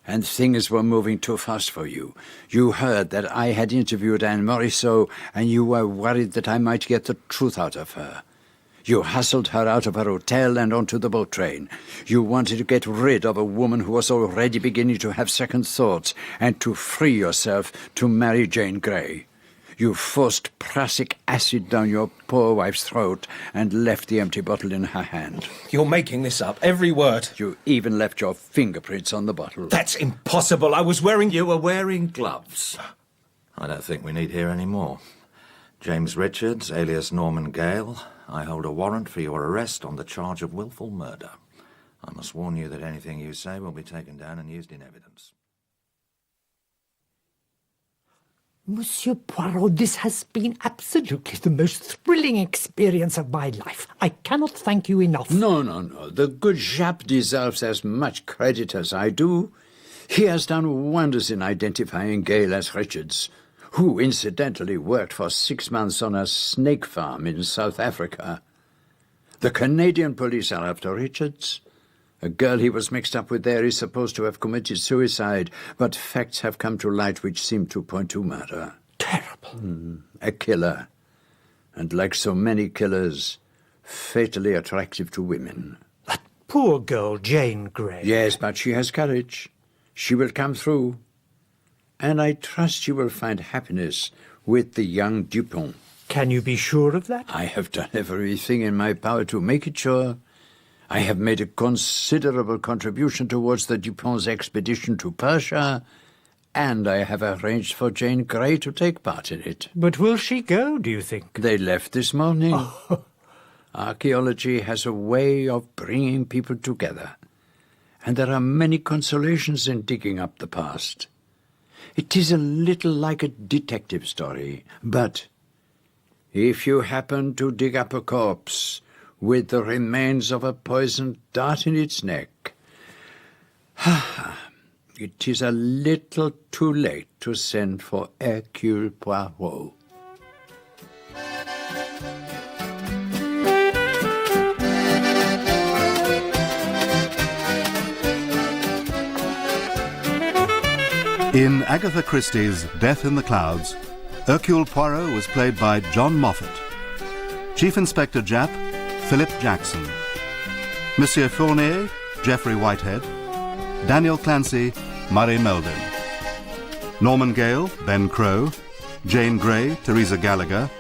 and things were moving too fast for you. You heard that I had interviewed Anne Morisot, and you were worried that I might get the truth out of her. You hustled her out of her hotel and onto the boat train. You wanted to get rid of a woman who was already beginning to have second thoughts, and to free yourself to marry Jane Grey. You forced prussic acid down your poor wife's throat and left the empty bottle in her hand. You're making this up, every word. You even left your fingerprints on the bottle. That's impossible. I was wearing... You were wearing gloves. I don't think we need hear any more. James Richards, alias Norman Gale, I hold a warrant for your arrest on the charge of willful murder. I must warn you that anything you say will be taken down and used in evidence. Monsieur Poirot, this has been absolutely the most thrilling experience of my life. I cannot thank you enough. No. The good Jap deserves as much credit as I do. He has done wonders in identifying Gale as Richards, who incidentally worked for 6 months on a snake farm in South Africa. The Canadian police are after Richards. A girl he was mixed up with there is supposed to have committed suicide, but facts have come to light which seem to point to murder. Terrible. A killer. And like so many killers, fatally attractive to women. That poor girl, Jane Grey. Yes, but she has courage. She will come through. And I trust she will find happiness with the young Dupont. Can you be sure of that? I have done everything in my power to make it sure. I have made a considerable contribution towards the Dupont's expedition to Persia, and I have arranged for Jane Grey to take part in it. But will she go, do you think? They left this morning. Oh. Archaeology has a way of bringing people together, and there are many consolations in digging up the past. It is a little like a detective story, but if you happen to dig up a corpse with the remains of a poisoned dart in its neck, it is a little too late to send for Hercule Poirot. In Agatha Christie's Death in the Clouds, Hercule Poirot was played by John Moffat. Chief Inspector Japp, Philip Jackson. Monsieur Fournier, Geoffrey Whitehead. Daniel Clancy, Murray Meldon. Norman Gale, Ben Crowe. Jane Grey, Teresa Gallagher.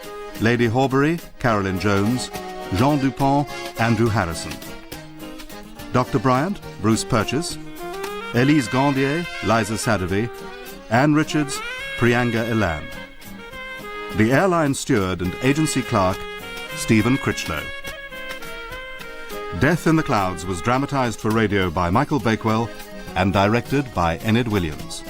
Lady Horbury, Carolyn Jones. Jean Dupont, Andrew Harrison. Dr. Bryant, Bruce Purchase. Elise Gandier, Liza Sadovy. Anne Richards, Prianga Elan. The airline steward and agency clerk, Stephen Critchlow. Death in the Clouds was dramatized for radio by Michael Bakewell and directed by Enid Williams.